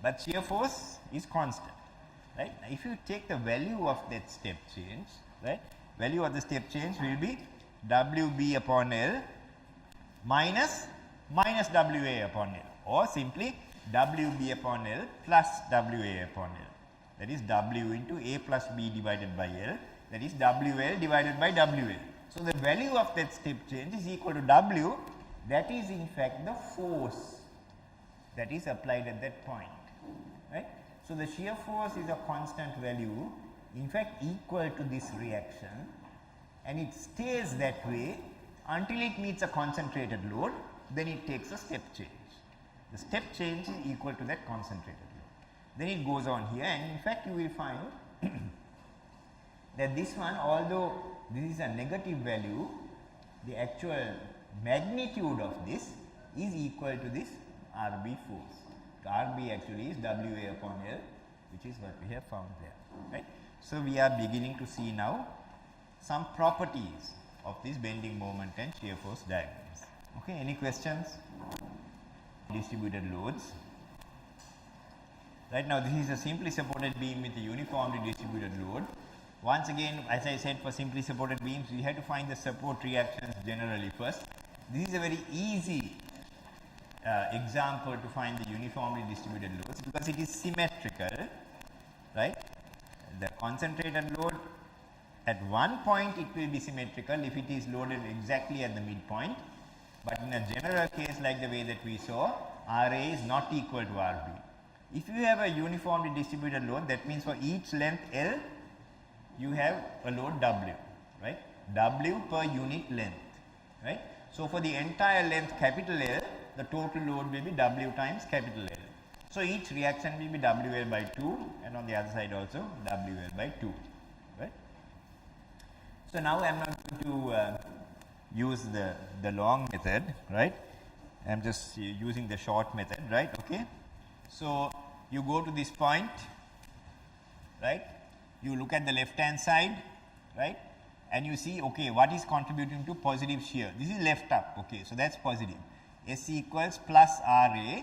but shear force is constant, right. Now, if you take the value of that step change, right, value of the step change will be WB upon L minus WA upon L, or simply WB upon L plus WA upon L, that is W into A plus B divided by L, that is WL divided by WL. So, the value of that step change is equal to W, that is in fact the force that is applied at that point, right. So, the shear force is a constant value, in fact equal to this reaction, and it stays that way until it meets a concentrated load, then it takes a step change. The step change is equal to that concentrated load. Then it goes on here, and in fact you will find that this one, although this is a negative value, the actual magnitude of this is equal to this RB force. So, RB actually is WA upon L, which is what we have found there, right. So, we are beginning to see now some properties of this bending moment and shear force diagrams. Okay, any questions? Distributed loads. Right now, this is a simply supported beam with a uniformly distributed load. Once again, as I said, for simply supported beams, we have to find the support reactions generally first. This is a very easy example to find the uniformly distributed loads, because it is symmetrical, right. The concentrated load at one point it will be symmetrical if it is loaded exactly at the midpoint, but in a general case like the way that we saw, RA is not equal to RB. If you have a uniformly distributed load, that means for each length L, you have a load W, right, W per unit length, right. So, for the entire length capital L, the total load will be W times capital L. So, each reaction will be WL by 2, and on the other side also WL by 2, right. So, now I am not going to use the long method, right, I am just using the short method, right. Okay. So, you go to this point, right, you look at the left hand side, right, and you see, okay, what is contributing to positive shear? This is left up, okay, so that is positive. S equals plus RA,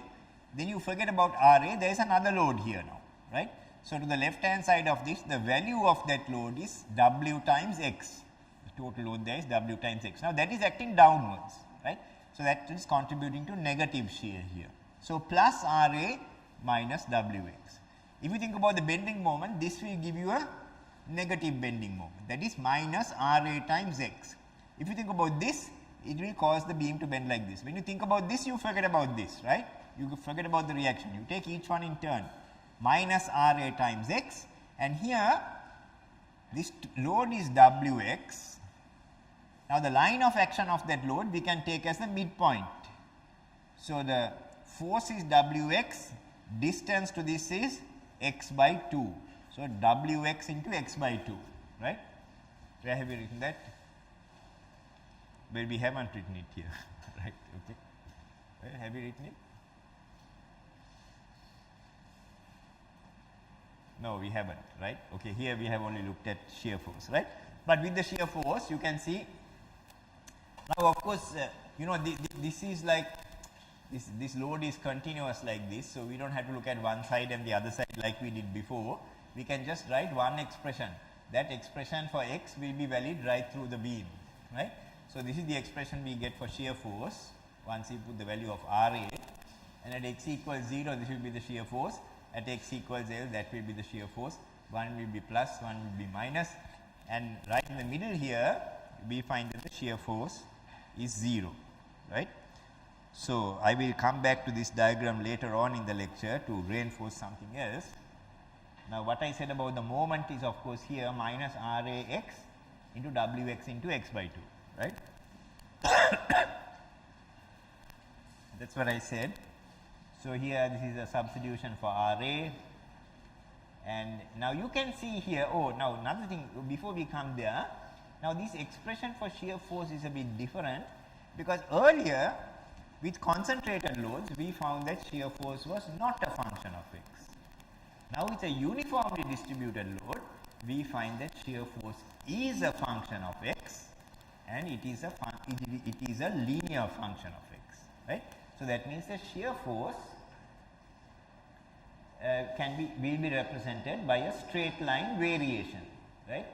then you forget about RA, there is another load here now, right. So, to the left hand side of this, the value of that load is W times X, the total load there is W times X. Now, that is acting downwards, right. So, that is contributing to negative shear here. So, plus RA minus WX. If you think about the bending moment, this will give you a negative bending moment, that is minus RA times X. If you think about this, it will cause the beam to bend like this. When you think about this, you forget about this, right. You forget about the reaction, you take each one in turn, minus RA times X, and here this load is WX. Now, the line of action of that load we can take as the midpoint. So, the force is WX, distance to this is X by 2. So, WX into X by 2, right. Where have you written that? Well, we have not written it here, right. Okay. Well, have you written it? No, we have not, right. Okay, here we have only looked at shear force, right. But with the shear force, you can see, now of course, you know, this is like, this load is continuous like this. So, we do not have to look at one side and the other side like we did before. We can just write one expression, that expression for X will be valid right through the beam, right. So, this is the expression we get for shear force once you put the value of RA, and at X equals 0 this will be the shear force, at X equals L that will be the shear force, one will be plus, one will be minus, and right in the middle here we find that the shear force is 0, right. So, I will come back to this diagram later on in the lecture to reinforce something else. Now what I said about the moment is of course here minus Rax into Wx into x by 2, right? That's what I said. So here this is a substitution for Ra, and now you can see here, oh, now another thing before we come there, now this expression for shear force is a bit different, because earlier with concentrated loads we found that shear force was not a function of x. Now with a uniformly distributed load we find that shear force is a function of x, and it is a linear function of x, right? So that means the shear force will be represented by a straight line variation, right?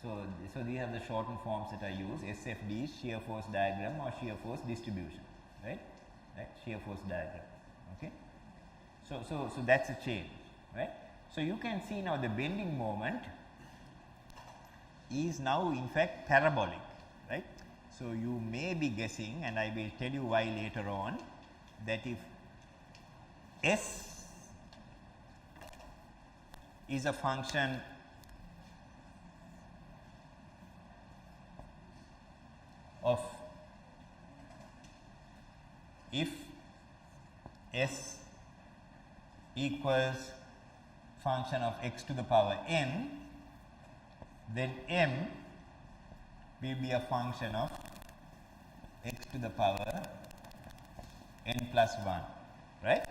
So these are the shortened forms that I use, SFD, shear force diagram or shear force distribution, right? Shear force diagram, okay? So that's a change, right? So you can see now the bending moment is now in fact parabolic, right? So you may be guessing, and I will tell you why later on, that if S is a function of, if S equals function of x to the power n, then m will be a function of x to the power n plus 1, right?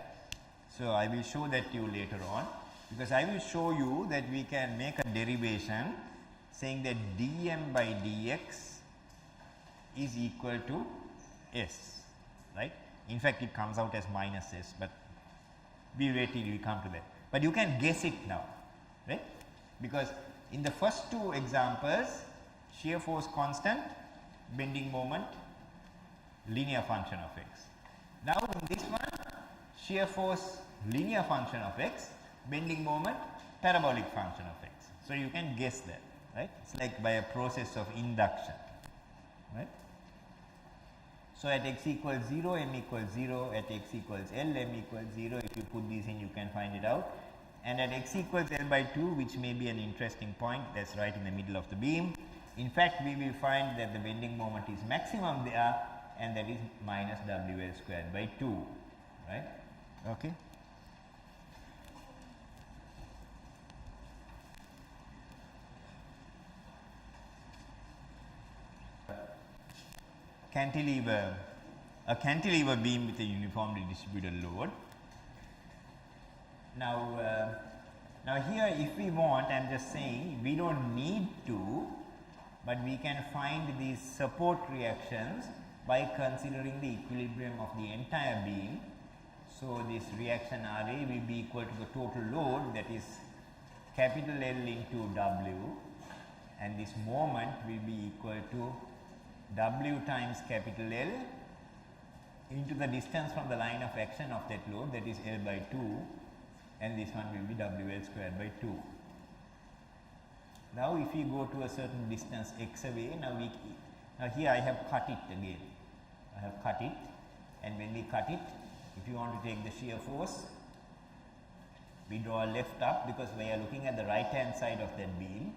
So I will show that to you later on, because I will show you that we can make a derivation saying that dm by dx is equal to s, right? In fact it comes out as minus s, but we wait till we come to that. But you can guess it now, right? Because in the first two examples, shear force constant, bending moment, linear function of x. Now in this one, shear force linear function of x, bending moment parabolic function of x. So you can guess that, right? It's like by a process of induction, right? So at x equals 0, m equals 0, at x equals L, m equals 0. If you put these in, you can find it out. And at x equals L by 2, which may be an interesting point, that's right in the middle of the beam. In fact, we will find that the bending moment is maximum there, and that is minus WL squared by 2, right? Okay. Cantilever, a cantilever beam with a uniformly distributed load. Now, now here if we want, I am just saying we don't need to, but we can find these support reactions by considering the equilibrium of the entire beam. So this reaction Ra will be equal to the total load, that is capital L into W, and this moment will be equal to W times capital L into the distance from the line of action of that load, that is L by 2, and this one will be WL squared by 2. Now if we go to a certain distance x away, now here I have cut it again. I have cut it, and when we cut it, if you want to take the shear force, we draw left up because we are looking at the right hand side of that beam.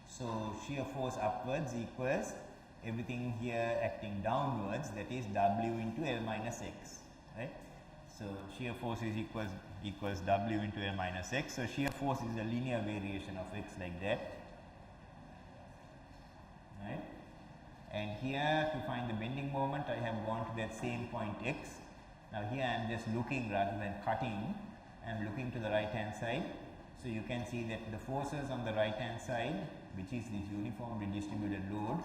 So shear force upwards equals everything here acting downwards, that is W into L minus x, right? So shear force is equals W into L minus x. So shear force is a linear variation of x like that, right? And here to find the bending moment, I have gone to that same point x. Now here I am just looking rather than cutting, I am looking to the right hand side. So you can see that the forces on the right hand side, which is this uniformly distributed load,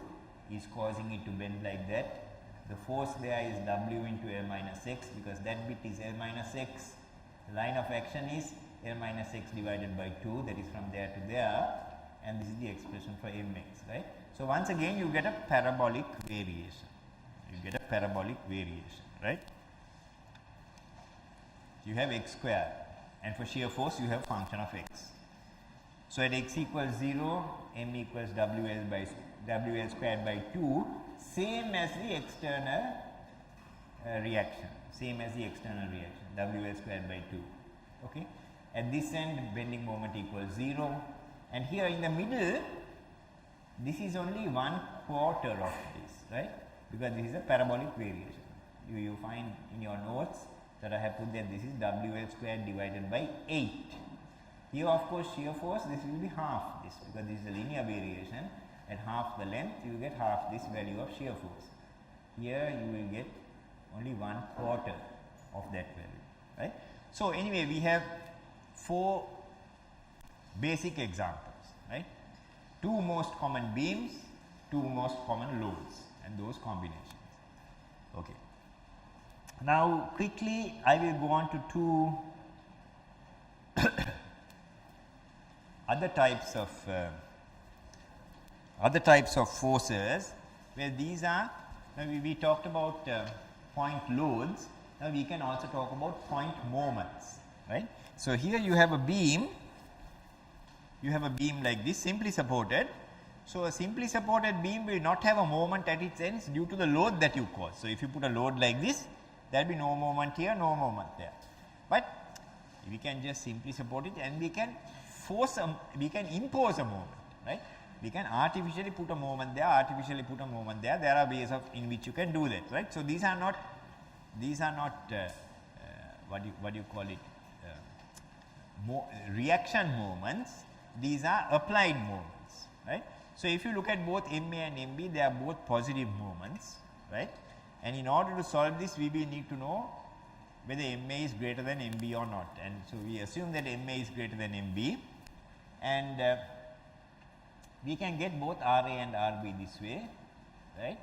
is causing it to bend like that. The force there is W into L minus x, because that bit is L minus x. The line of action is L minus x divided by 2, that is from there to there, and this is the expression for mx, right? So once again you get a parabolic variation. You get a parabolic variation, right? You have x squared, and for shear force you have function of x. So at x equals 0, m equals WL squared by 2, same as the external reaction, WL squared by 2. Okay. At this end, bending moment equals 0. And here in the middle, this is only 1/4 of this, right? Because this is a parabolic variation. You find in your notes that I have put that this is WL squared divided by 8. Here of course shear force, this will be half this, because this is a linear variation. At half the length you get half this value of shear force. Here you will get only 1/4 of that value, right? So anyway, we have 4 basic examples, right? 2 most common beams, 2 most common loads, and those combinations. Okay. Now quickly I will go on to 2 other types of forces, where these are, now we talked about point loads. Now we can also talk about point moments, right? So here you have a beam like this, simply supported. So a simply supported beam will not have a moment at its ends due to the load that you cause. So if you put a load like this, there will be no moment here, no moment there. But we can just simply support it, and we can impose a moment, right? We can artificially put a moment there, artificially put a moment there. There are ways in which you can do that, right? So these are not what you call it, reaction moments. These are applied moments, right? So if you look at both MA and MB, they are both positive moments, right? And in order to solve this, we will need to know whether MA is greater than MB or not. And so we assume that MA is greater than MB, and we can get both RA and RB this way, right?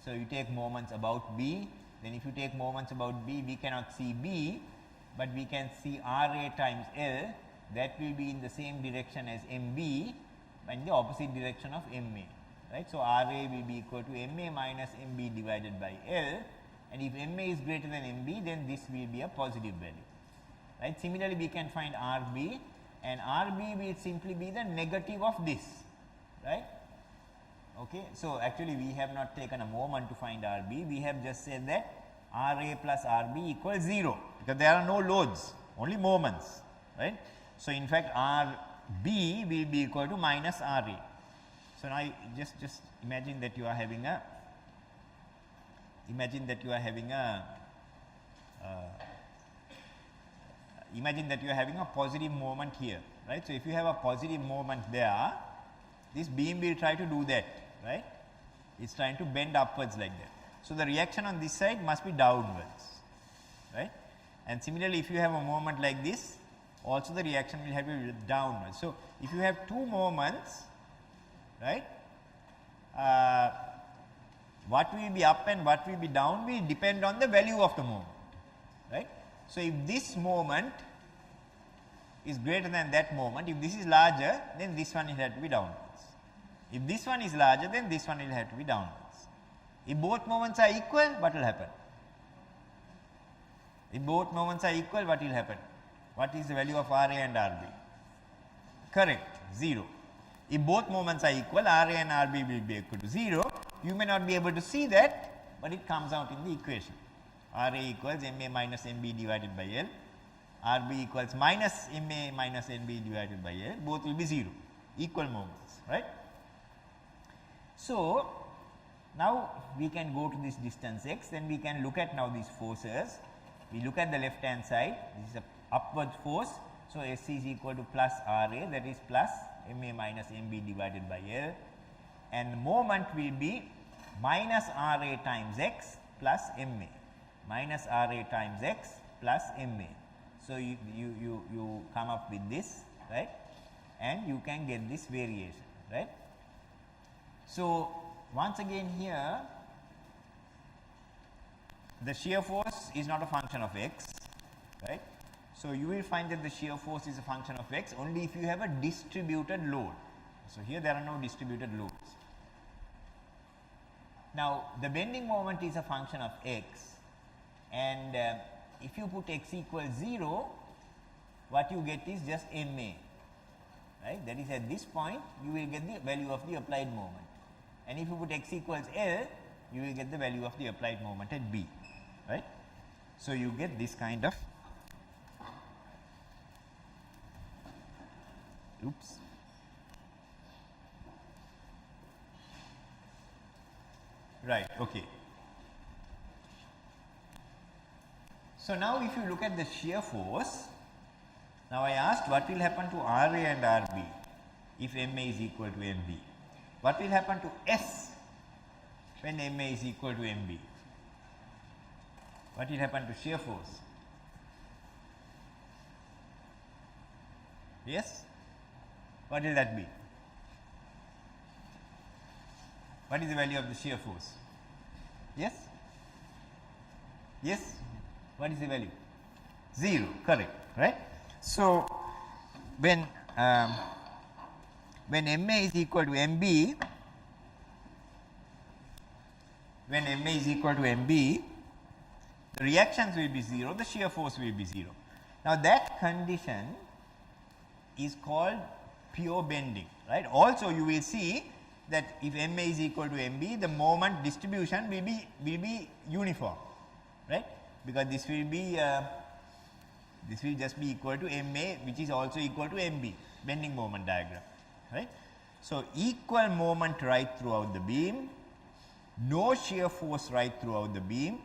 So you take moments about B, then if you take moments about B, we cannot see B, but we can see RA times L. That will be in the same direction as MB, and the opposite direction of MA, right? So RA will be equal to MA minus MB divided by L, and if MA is greater than MB, then this will be a positive value, right? Similarly, we can find RB, and RB will simply be the negative of this, right? Okay. So actually we have not taken a moment to find RB, we have just said that RA plus RB equals 0, because there are no loads, only moments, right? So in fact RB will be equal to minus RA. So now just imagine that you are having a positive moment here, right? So if you have a positive moment there, this beam will try to do that, right? It's trying to bend upwards like that. So the reaction on this side must be downwards, right? And similarly, if you have a moment like this, also the reaction will have to be downwards. So if you have 2 moments, right, what will be up and what will be down will depend on the value of the moment, right? So if this moment is greater than that moment, if this is larger, then this one will have to be downwards. If this one is larger, then this one will have to be downwards. If both moments are equal, what will happen? If both moments are equal, what will happen? What is the value of RA and RB? Correct, 0. If both moments are equal, RA and RB will be equal to 0. You may not be able to see that, but it comes out in the equation. RA equals MA minus MB divided by L. RB equals minus MA minus NB divided by L. Both will be 0, equal moments, right? So now we can go to this distance x, then we can look at now these forces. We look at the left hand side, this is a upward force. So S is equal to plus RA, that is plus MA minus MB divided by L, and the moment will be minus RA times x plus MA, minus RA times x plus MA. So you come up with this, right, and you can get this variation, right. So once again here, the shear force is not a function of x, right. So you will find that the shear force is a function of x only if you have a distributed load. So here there are no distributed loads. Now the bending moment is a function of x, and if you put x equals 0, what you get is just MA, right. That is, at this point you will get the value of the applied moment, and if you put x equals L, you will get the value of the applied moment at B, right. So you get this kind of Oops. Right, okay. So now if you look at the shear force, now I asked what will happen to RA and RB if MA is equal to MB. What will happen to S when MA is equal to MB? What will happen to shear force? Yes? What will that be? What is the value of the shear force? Yes? Yes? What is the value? 0, correct, right? So, when MA is equal to MB, the reactions will be 0, the shear force will be 0. Now, that condition is called pure bending, right? Also, you will see that if MA is equal to MB, the moment distribution will be uniform, right? Because this will just be equal to MA, which is also equal to MB, bending moment diagram, right? So, equal moment right throughout the beam, no shear force right throughout the beam,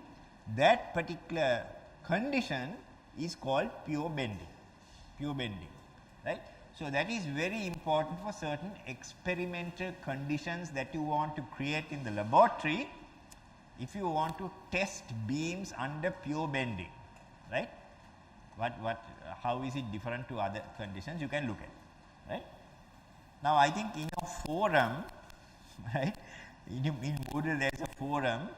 that particular condition is called pure bending, right? So, that is very important for certain experimental conditions that you want to create in the laboratory if you want to test beams under pure bending, right? How is it different to other conditions you can look at, right? Now, I think in your forum, right, in Moodle there is a forum.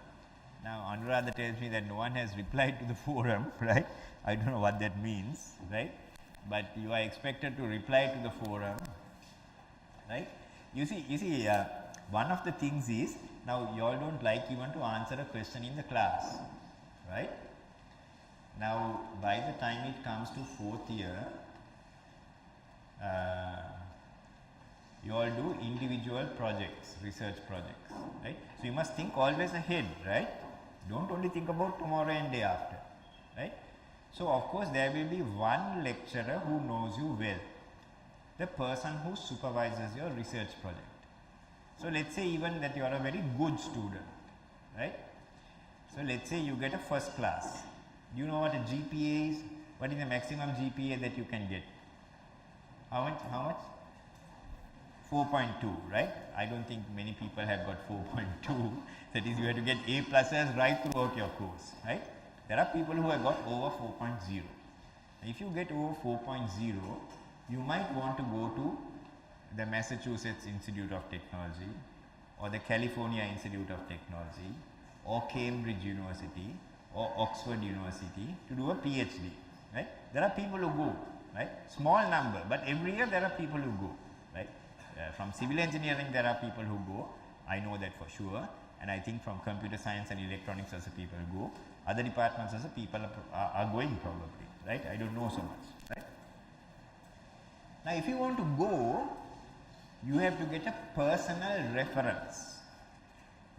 Now, Anuradha tells me that no one has replied to the forum, right? I don't know what that means, right? But you are expected to reply to the forum, right? You see, one of the things is, now you all don't like even to answer a question in the class, right? Now, by the time it comes to 4th year, you all do individual projects, research projects, right? So, you must think always ahead, right? Don't only think about tomorrow and day after, right? So, of course, there will be one lecturer who knows you well, the person who supervises your research project. So, let us say even that you are a very good student, right? So, let us say you get a first class. Do you know what a GPA is? What is the maximum GPA that you can get? How much? 4.2, right? I don't think many people have got 4.2. That is, you have to get A pluses right throughout your course, right? There are people who have got over 4.0. If you get over 4.0, you might want to go to the Massachusetts Institute of Technology or the California Institute of Technology or Cambridge University or Oxford University to do a PhD, right? There are people who go, right? Small number, but every year there are people who go, right? From civil engineering there are people who go, I know that for sure, and I think from computer science and electronics also people go, other departments also people are going probably, right? I don't know so much, right? Now, if you want to go, you have to get a personal reference.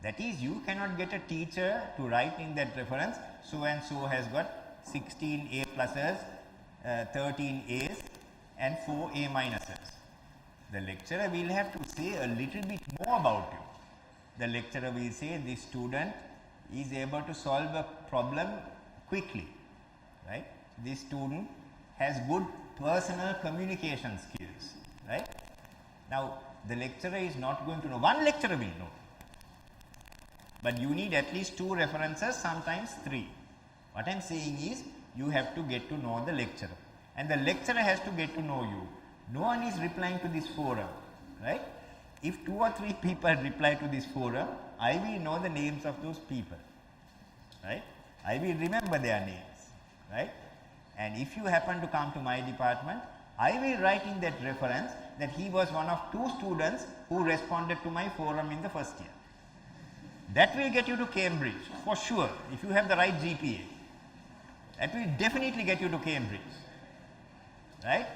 That is, you cannot get a teacher to write in that reference, so and so has got 16 A pluses, 13 A's and 4 A minuses. The lecturer will have to say a little bit more about you. The lecturer will say this student is able to solve a problem quickly, right? This student has good personal communication skills, right? Now, the lecturer is not going to know, one lecturer will know, but you need at least 2 references, sometimes 3. What I am saying is, you have to get to know the lecturer, and the lecturer has to get to know you. No one is replying to this forum, right? If 2 or 3 people reply to this forum, I will know the names of those people, right? I will remember their names, right? And if you happen to come to my department, I will write in that reference that he was one of 2 students who responded to my forum in the first year. That will get you to Cambridge for sure, if you have the right GPA. That will definitely get you to Cambridge, right?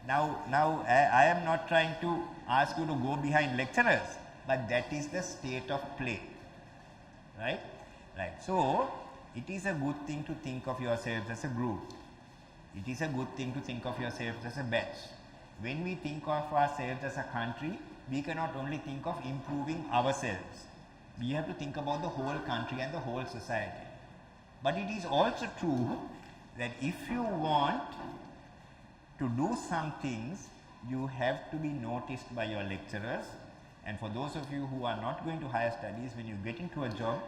Now I am not trying to ask you to go behind lecturers, but that is the state of play, right? Right. So, it is a good thing to think of yourselves as a group. It is a good thing to think of yourselves as a batch. when we think of ourselves as a country, we cannot only think of improving ourselves. We have to think about the whole country and the whole society. But it is also true that if you want to do some things, you have to be noticed by your lecturers. And for those of you who are not going to higher studies, when you get into a job,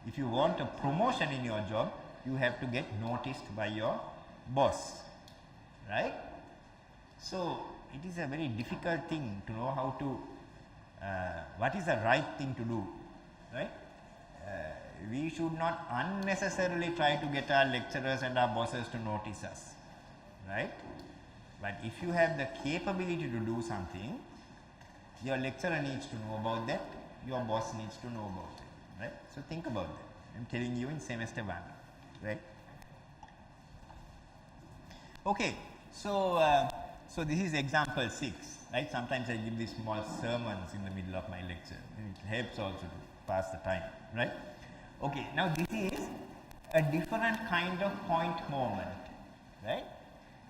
if you want a promotion in your job, you have to get noticed by your boss, right? So it is a very difficult thing to know how to, what is the right thing to do, right? We should not unnecessarily try to get our lecturers and our bosses to notice us, right? But if you have the capability to do something, your lecturer needs to know about that, your boss needs to know about it, right? So think about that. I am telling you in semester 1, right? Okay, so so this is example 6, right? Sometimes I give these small sermons in the middle of my lecture. It helps also to pass the time, right? Okay, now this is a different kind of point moment, right?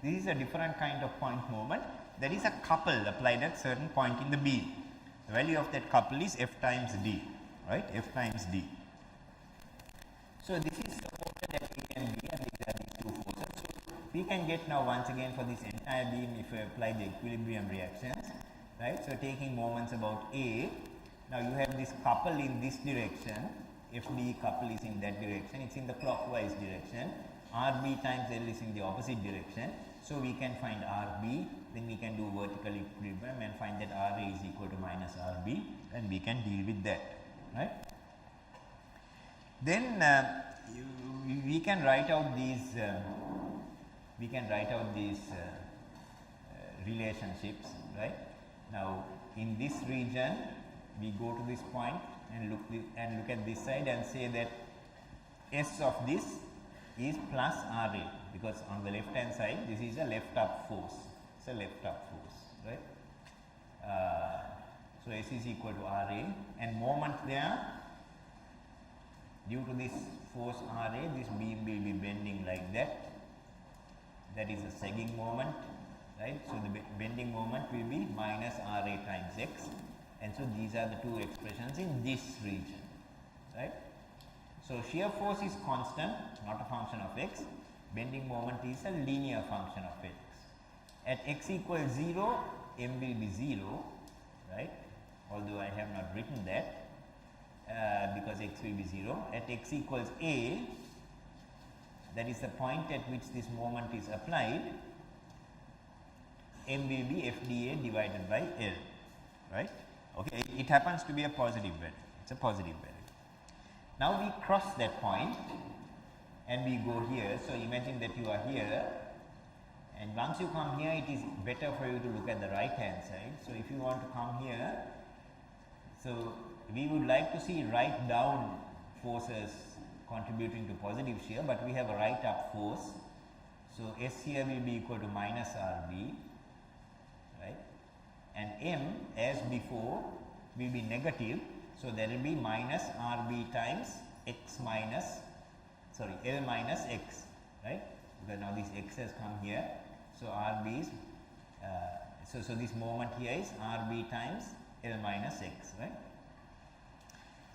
This is a different kind of point moment. There is a couple applied at certain point in the beam. The value of that couple is F times D, right? F times D. So this is supported at A and B, and these are these two forces. So we can get now once again for this entire beam if we apply the equilibrium reactions, right? So taking moments about A, now you have this couple in this direction, FD couple is in that direction, it's in the clockwise direction, RB times L is in the opposite direction. So we can find RB, then we can do vertical equilibrium and find that RA is equal to minus RB, and we can deal with that, right? Then we can write out these relationships, right? Now in this region we go to this point and look at this side and say that S of this is plus RA, because on the left hand side this is a left up force, it's a left up force, right? So S is equal to RA, and moment there, due to this force RA, this beam will be bending like that. That is a sagging moment, right? So the bending moment will be minus RA times X, and so these are the two expressions in this region, right? So shear force is constant, not a function of X. Bending moment is a linear function of X. At X equals 0, M will be 0, right? Although I have not written that because X will be 0. At X equals A, that is the point at which this moment is applied, M will be FDA divided by L, right? Okay, it happens to be a positive value, it's a positive value. Now we cross that point and we go here. So imagine that you are here, and once you come here, it is better for you to look at the right hand side. So if you want to come here, so we would like to see right down forces contributing to positive shear, but we have a right up force. So S here will be equal to minus RB, right? And M, as before, will be negative. So there will be minus RB times X minus, sorry, L minus X, right? Because now this X has come here. So RB is, so this moment here is RB times L minus X, right?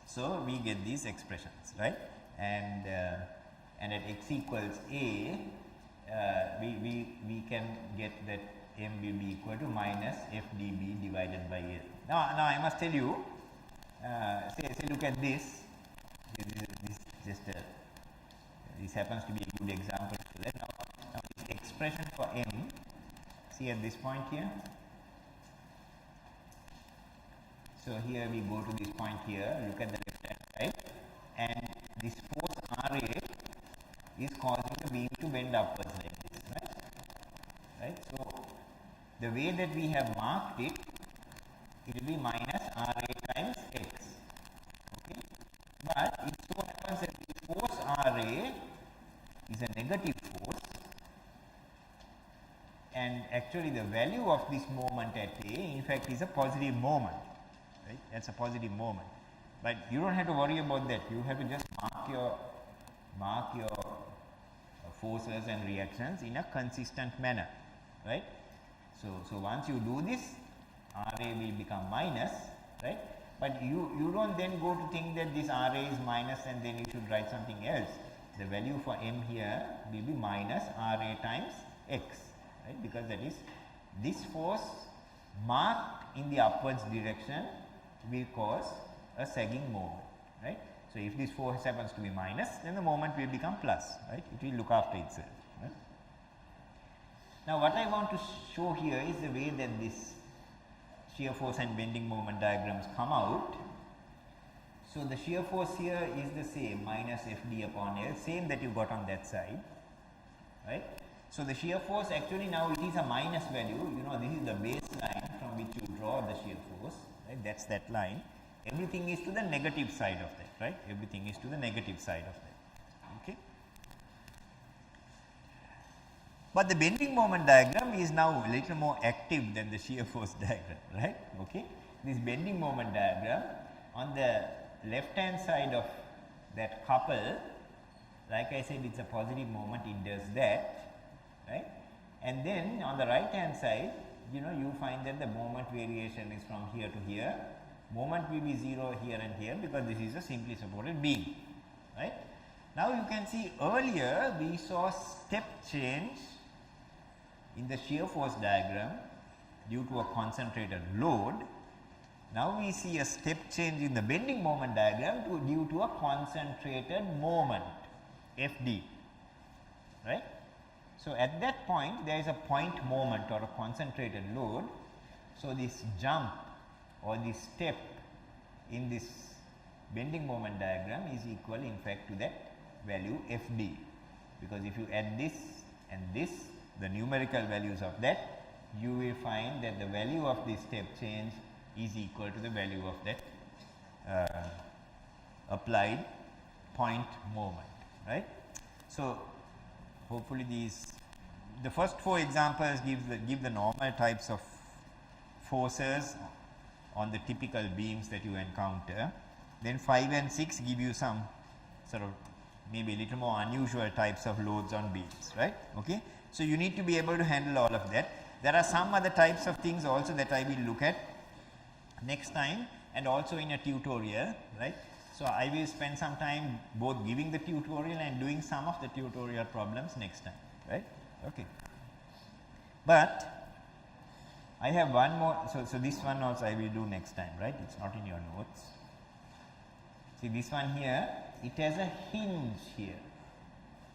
So we get these expressions, right? And at X equals A, we can get that M will be equal to minus FDB divided by L. Now I must tell you, say look at this. This happens to be a good example to that. Now this expression for M, see at this point here. So here we go to this point here, look at the left hand side, and this force RA is causing the beam to bend upwards like this, right? Right. So the way that we have marked it, it will be minus RA times X. Okay, but it so happens that the force RA is a negative force, and actually the value of this moment at A in fact is a positive moment, right? That's a positive moment, but you don't have to worry about that. You have to just mark your forces and reactions in a consistent manner, right? So once you do this, RA will become minus, right? But you don't then go to think that this RA is minus and then you should write something else. The value for M here will be minus RA times X, right? Because that is this force marked in the upwards direction will cause a sagging moment, right? So if this force happens to be minus, then the moment will become plus, right? It will look after itself. Right? Now what I want to show here is the way that this shear force and bending moment diagrams come out. So the shear force here is the same, minus Fd upon L, same that you got on that side, right? So the shear force actually now it is a minus value, you know, this is the baseline from which you draw the shear force, right? That's that line. Everything is to the negative side of that, right? Everything is to the negative side of that, okay? But the bending moment diagram is now a little more active than the shear force diagram, right? Okay. This bending moment diagram, on the left hand side of that couple, like I said, it's a positive moment, it does that, right? And then on the right hand side, you know, you find that the moment variation is from here to here. Moment will be 0 here and here because this is a simply supported beam, right? Now you can see earlier we saw step change in the shear force diagram due to a concentrated load. Now we see a step change in the bending moment diagram due to a concentrated moment, Fd, right? So at that point there is a point moment or a concentrated load. So this jump or this step in this bending moment diagram is equal in fact to that value Fd, because if you add this and this, the numerical values of that, you will find that the value of this step change is equal to the value of that applied point moment, right. So hopefully the first 4 examples give the normal types of forces on the typical beams that you encounter. Then 5 and 6 give you some sort of maybe a little more unusual types of loads on beams, right. Okay. So you need to be able to handle all of that. There are some other types of things also that I will look at next time and also in a tutorial, right. So I will spend some time both giving the tutorial and doing some of the tutorial problems next time, right. Okay. But I have one more, so this one also I will do next time, right, it is not in your notes. See this one here, it has a hinge here,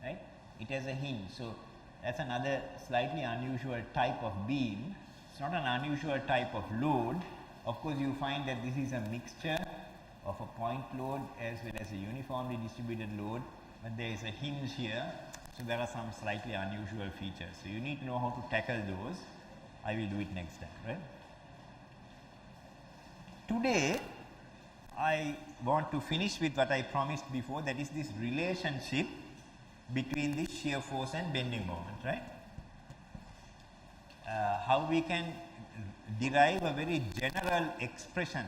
right, it has a hinge. So that is another slightly unusual type of beam. It is not an unusual type of load. Of course, you find that this is a mixture of a point load as well as a uniformly distributed load, but there is a hinge here. So there are some slightly unusual features. So you need to know how to tackle those. I will do it next time, right. Today I want to finish with what I promised before, that is this relationship between the shear force and bending moment, right. How we can derive a very general expression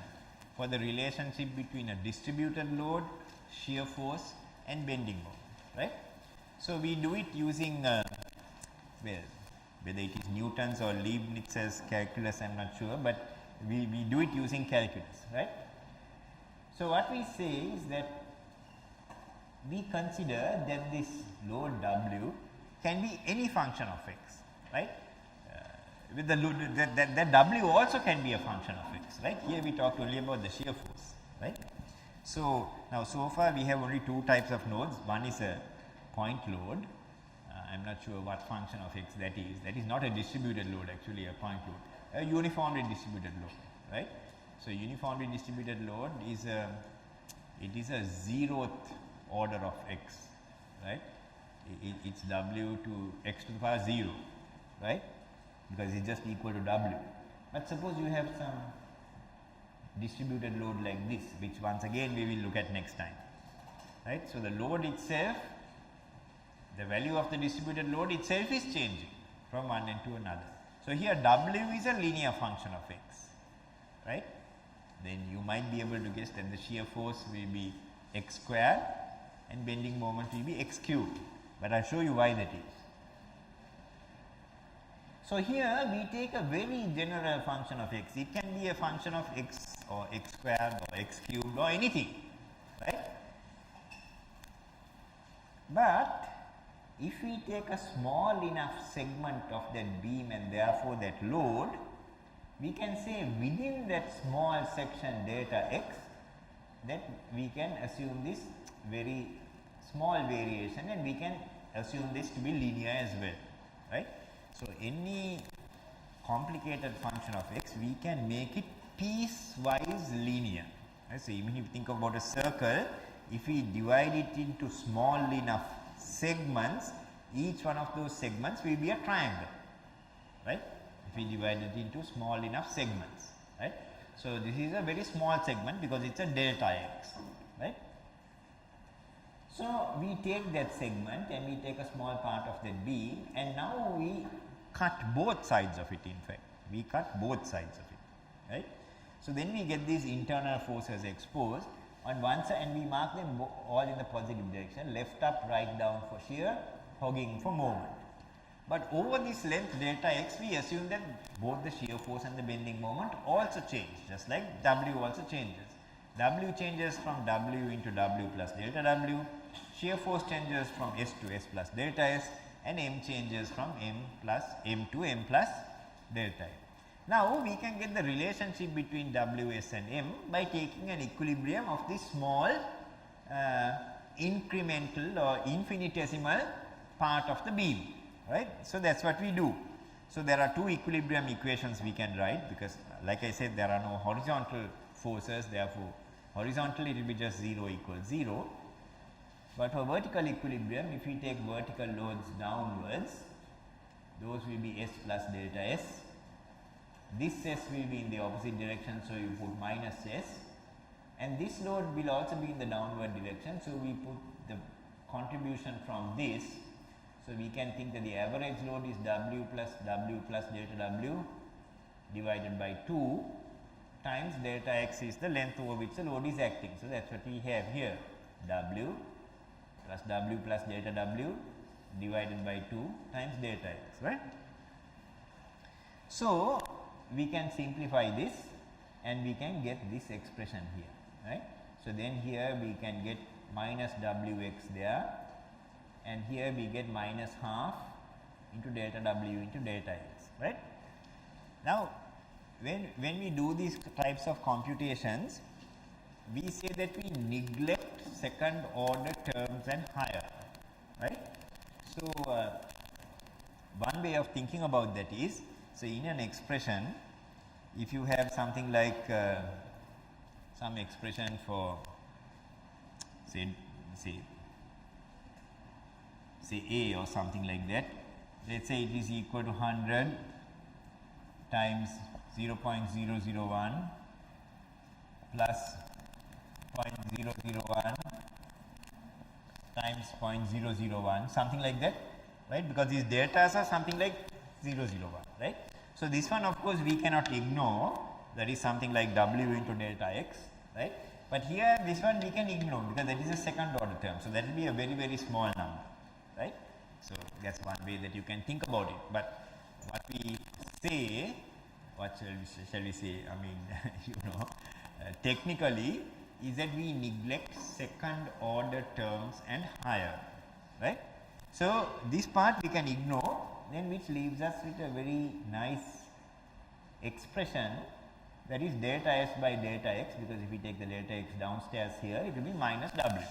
for the relationship between a distributed load, shear force and bending moment, right. So we do it using well, whether it is Newton's or Leibniz's calculus, I am not sure, but we do it using calculus, right. So what we say is that we consider that this load W can be any function of x, right. With the load that W also can be a function of x, right. Here we talked only about the shear force, right. So now so far we have only 2 types of loads. One is a point load. I am not sure what function of x that is. That is not a distributed load, actually a point load, a uniformly distributed load, right. So uniformly distributed load is a 0th order of x, right. It's W to x to the power 0, right, because it's just equal to W. But suppose you have some distributed load like this, which once again we will look at next time, right. So the load itself, the value of the distributed load itself is changing from one end to another. So here W is a linear function of x, right. Then you might be able to guess that the shear force will be x squared and bending moment will be x cubed, but I will show you why that is. So here we take a very general function of x. It can be a function of x or x squared or x cubed or anything, right? But if we take a small enough segment of that beam and therefore that load, we can say within that small section delta x that we can assume this very small variation, and we can assume this to be linear as well, right. So, any complicated function of x, we can make it piecewise linear, right. So, even if you think about a circle, if we divide it into small enough segments, each one of those segments will be a triangle, right. If we divide it into small enough segments, right. So, this is a very small segment because it is a delta x, right. So, we take that segment and we take a small part of that beam, and now we cut both sides of it. In fact, we cut both sides of it, right. So, then we get these internal forces exposed on one side, and we mark them all in the positive direction, left up, right down for shear, hogging for moment. But over this length delta x, we assume that both the shear force and the bending moment also change, just like W also changes. W changes from W into W plus delta W, shear force changes from S to S plus delta S, and M changes from M to M plus delta M. Now, we can get the relationship between W, S and M by taking an equilibrium of this small incremental or infinitesimal part of the beam, right. So, that is what we do. So, there are two equilibrium equations we can write, because like I said, there are no horizontal forces, therefore, horizontally it will be just 0 equals 0. But for vertical equilibrium, if we take vertical loads downwards, those will be S plus delta S. This S will be in the opposite direction, so you put minus S, and this load will also be in the downward direction. So, we put the contribution from this. So, we can think that the average load is W plus delta W divided by 2 times delta x is the length over which the load is acting. So, that is what we have here, W plus delta W divided by 2 times delta x, right. So, we can simplify this and we can get this expression here, right. So, then here we can get minus Wx there, and here we get minus half into delta W into delta x, right. Now, when we do these types of computations, we say that we neglect second order terms and higher, right. So, one way of thinking about that is, so in an expression, if you have something like some expression for say A or something like that, let us say it is equal to 100 times 0.001 plus 0.001 times 0.001, something like that, right, because these deltas are something like 001, right. So, this one of course we cannot ignore, that is something like W into delta x, right, but here this one we can ignore because that is a second order term. So, that will be a very, very small number, right. So, that is one way that you can think about it, but what we say, what shall we say, I mean technically is that we neglect second order terms and higher, right. So, this part we can ignore, then which leaves us with a very nice expression, that is delta S by delta x, because if we take the delta x downstairs here, it will be minus W.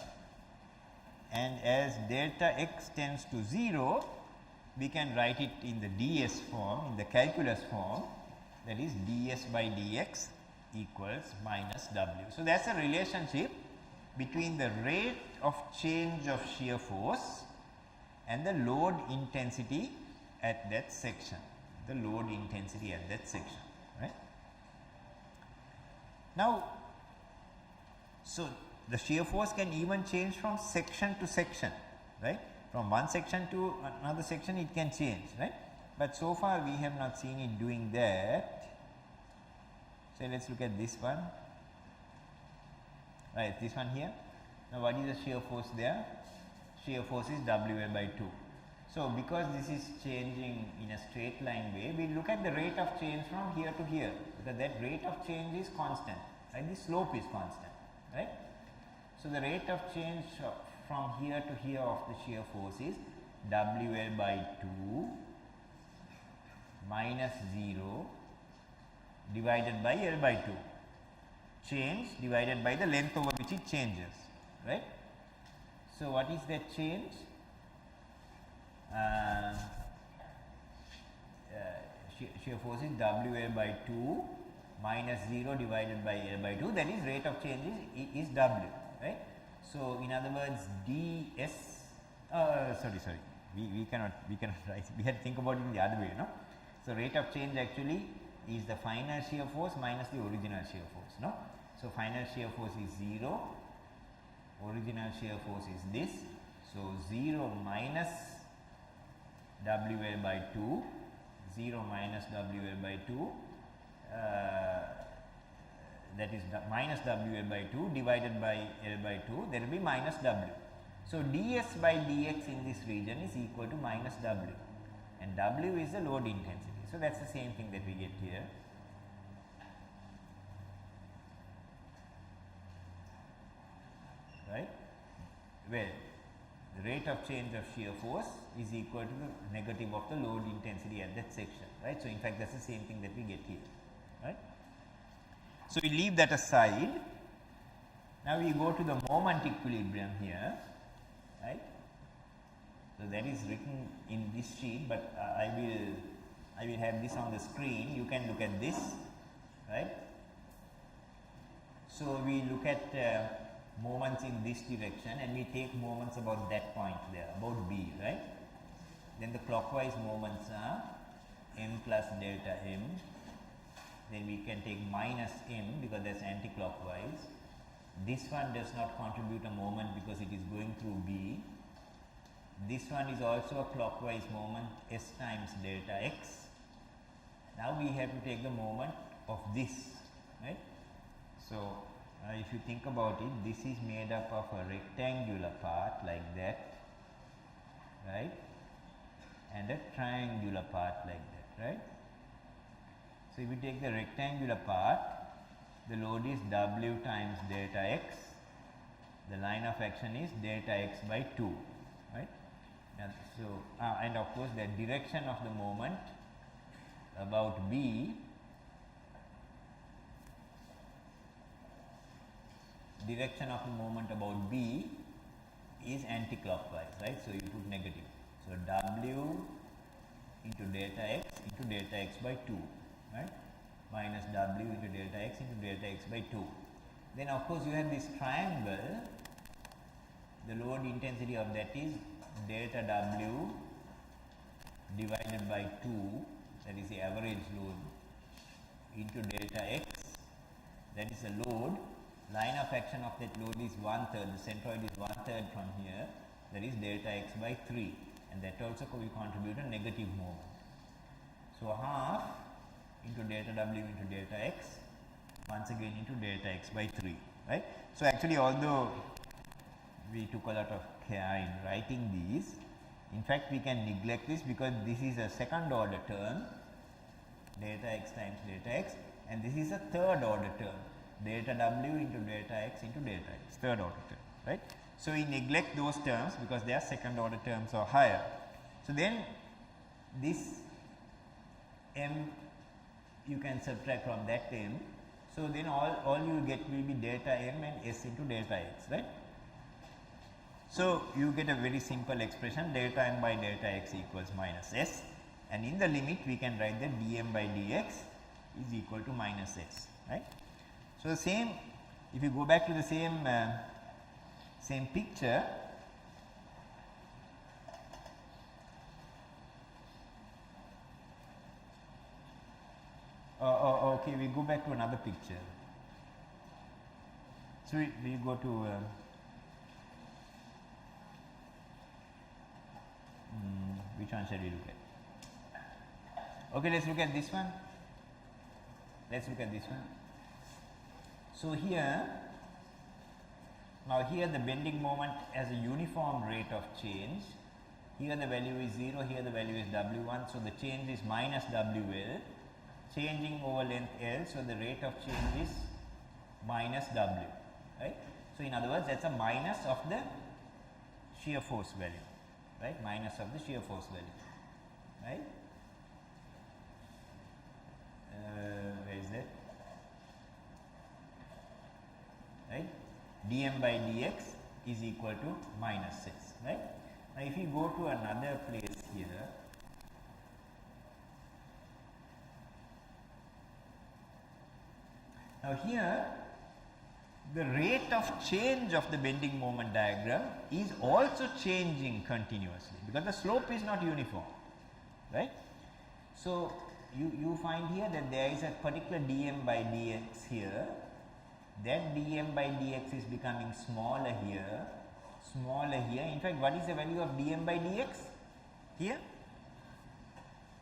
And as delta x tends to 0, we can write it in the ds form, in the calculus form, that is ds by dx equals minus W. So, that is a relationship between the rate of change of shear force and the load intensity at that section, right. Now, so the shear force can even change from section to section, right, from one section to another section it can change, right, but so far we have not seen it doing that. So, let us look at this one, right, this one here. Now, what is the shear force there? Shear force is WA by 2. So because this is changing in a straight line way, we look at the rate of change from here to here, because that rate of change is constant, right? The slope is constant, right? So the rate of change from here to here of the shear force is WL by 2 minus 0 divided by L by 2. Change divided by the length over which it changes, right? So what is that change? Shear force is WL by 2 minus 0 divided by L by 2, that is rate of change is W, right? So in other words, ds, sorry, we cannot write, we had to think about it in the other way, no? So rate of change actually is the final shear force minus the original shear force, no? So final shear force is 0, original shear force is this, so 0 minus WL by 2, 0 minus WL by 2, that is minus WL by 2 divided by L by 2, there will be minus W. So ds by dx in this region is equal to minus W, and W is the load intensity. So that's the same thing that we get here. Right? Well, the rate of change of shear force is equal to the negative of the load intensity at that section, right? So in fact that's the same thing that we get here, right? So we leave that aside. Now we go to the moment equilibrium here, right? So that is written in this sheet, but I will have this on the screen. You can look at this, right? So we look at moments in this direction, and we take moments about that point there, about B, right? Then the clockwise moments are m plus delta m. Then we can take minus m because that's anti-clockwise. This one does not contribute a moment because it is going through B. This one is also a clockwise moment, s times delta x. Now we have to take the moment of this, right? So if you think about it, this is made up of a rectangular part like that, right, and a triangular part like that, right? So if you take the rectangular part, the load is W times delta x, the line of action is delta x by 2, right? And so and of course the direction of the moment about B, direction of the moment about B is anti-clockwise, right? So you put negative. So W into delta x by 2, right, minus W into delta x by 2. Then of course you have this triangle, the load intensity of that is delta W divided by 2, that is the average load, into delta x, that is the load. Line of action of that load is 1/3, the centroid is 1/3 from here, that is delta x by 3, and that also will contribute a negative moment. So half into delta W into delta x, once again into delta x by 3, right? So actually, although we took a lot of care in writing these, in fact we can neglect this because this is a second order term, delta x times delta x, and this is a third order term, delta W into delta x, third order term, right? So we neglect those terms because their second order terms are higher. So then this m you can subtract from that m. So then all you get will be delta m and s into delta x, right? So you get a very simple expression, delta m by delta x equals minus s, and in the limit we can write that dm by dx is equal to minus s, right? So the same, if you go back to the same picture, okay, we go back to another picture. So we go to which one shall we look at? Okay, let's look at this one. So here, now here the bending moment has a uniform rate of change, Here the value is 0, here the value is W1, so the change is minus WL, changing over length L, so the rate of change is minus W, right. So in other words, that's a minus of the shear force value, right, minus of the shear force value, right. Where is that? Right, dm by dx is equal to minus 6, right. Now if you go to another place here, now here the rate of change of the bending moment diagram is also changing continuously because the slope is not uniform, right. So you find here that there is a particular dm by dx here, that dm by dx is becoming smaller here, smaller here. In fact, what is the value of dm by dx here?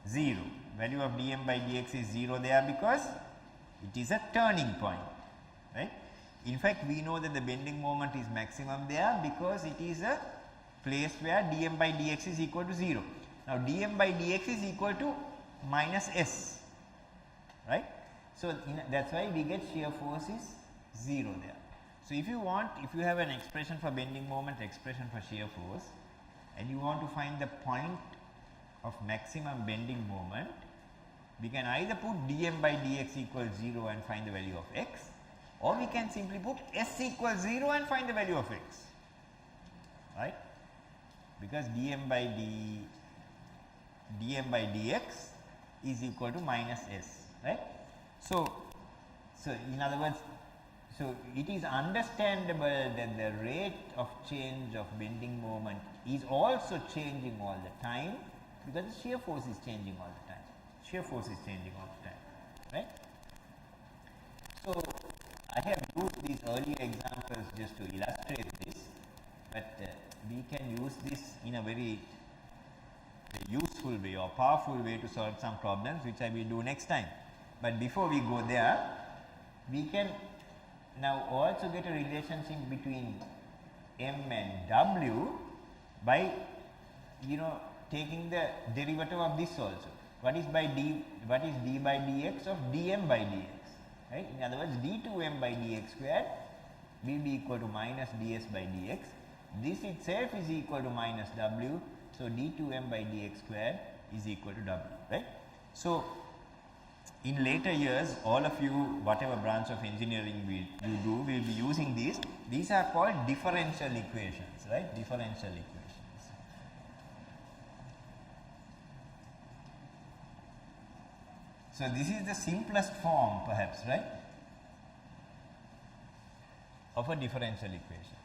0. Value of dm by dx is 0 there because it is a turning point, right. In fact, we know that the bending moment is maximum there because it is a place where dm by dx is equal to 0. Now dm by dx is equal to minus s, right. So that's why we get shear force is 0 there. So if you want, if you have an expression for bending moment, expression for shear force, and you want to find the point of maximum bending moment, we can either put dm by dx equals 0 and find the value of x, or we can simply put s equals 0 and find the value of x, right, because dm by dx is equal to minus s, right. So in other words, so it is understandable that the rate of change of bending moment is also changing all the time because the shear force is changing all the time. Shear force is changing all the time, right. So I have used these earlier examples just to illustrate this, but we can use this in a very useful way or powerful way to solve some problems, which I will do next time. But before we go there, we can now also get a relationship between m and w by taking the derivative of this also. What is d by dx of dm by dx, right. In other words, d2m by dx squared will be equal to minus ds by dx. This itself is equal to minus w, so d2m by dx squared is equal to w, right. So in later years, all of you, whatever branch of engineering you do, will be using these. These are called differential equations, right, differential equations. So this is the simplest form perhaps, right, of a differential equation,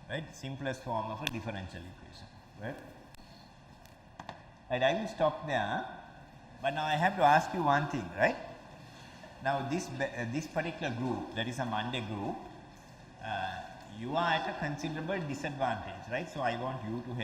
right, simplest form of a differential equation, right. Right, I will stop there, but now I have to ask you one thing, right. Now this particular group, that is a Monday group, you are at a considerable disadvantage, right. So I want you to help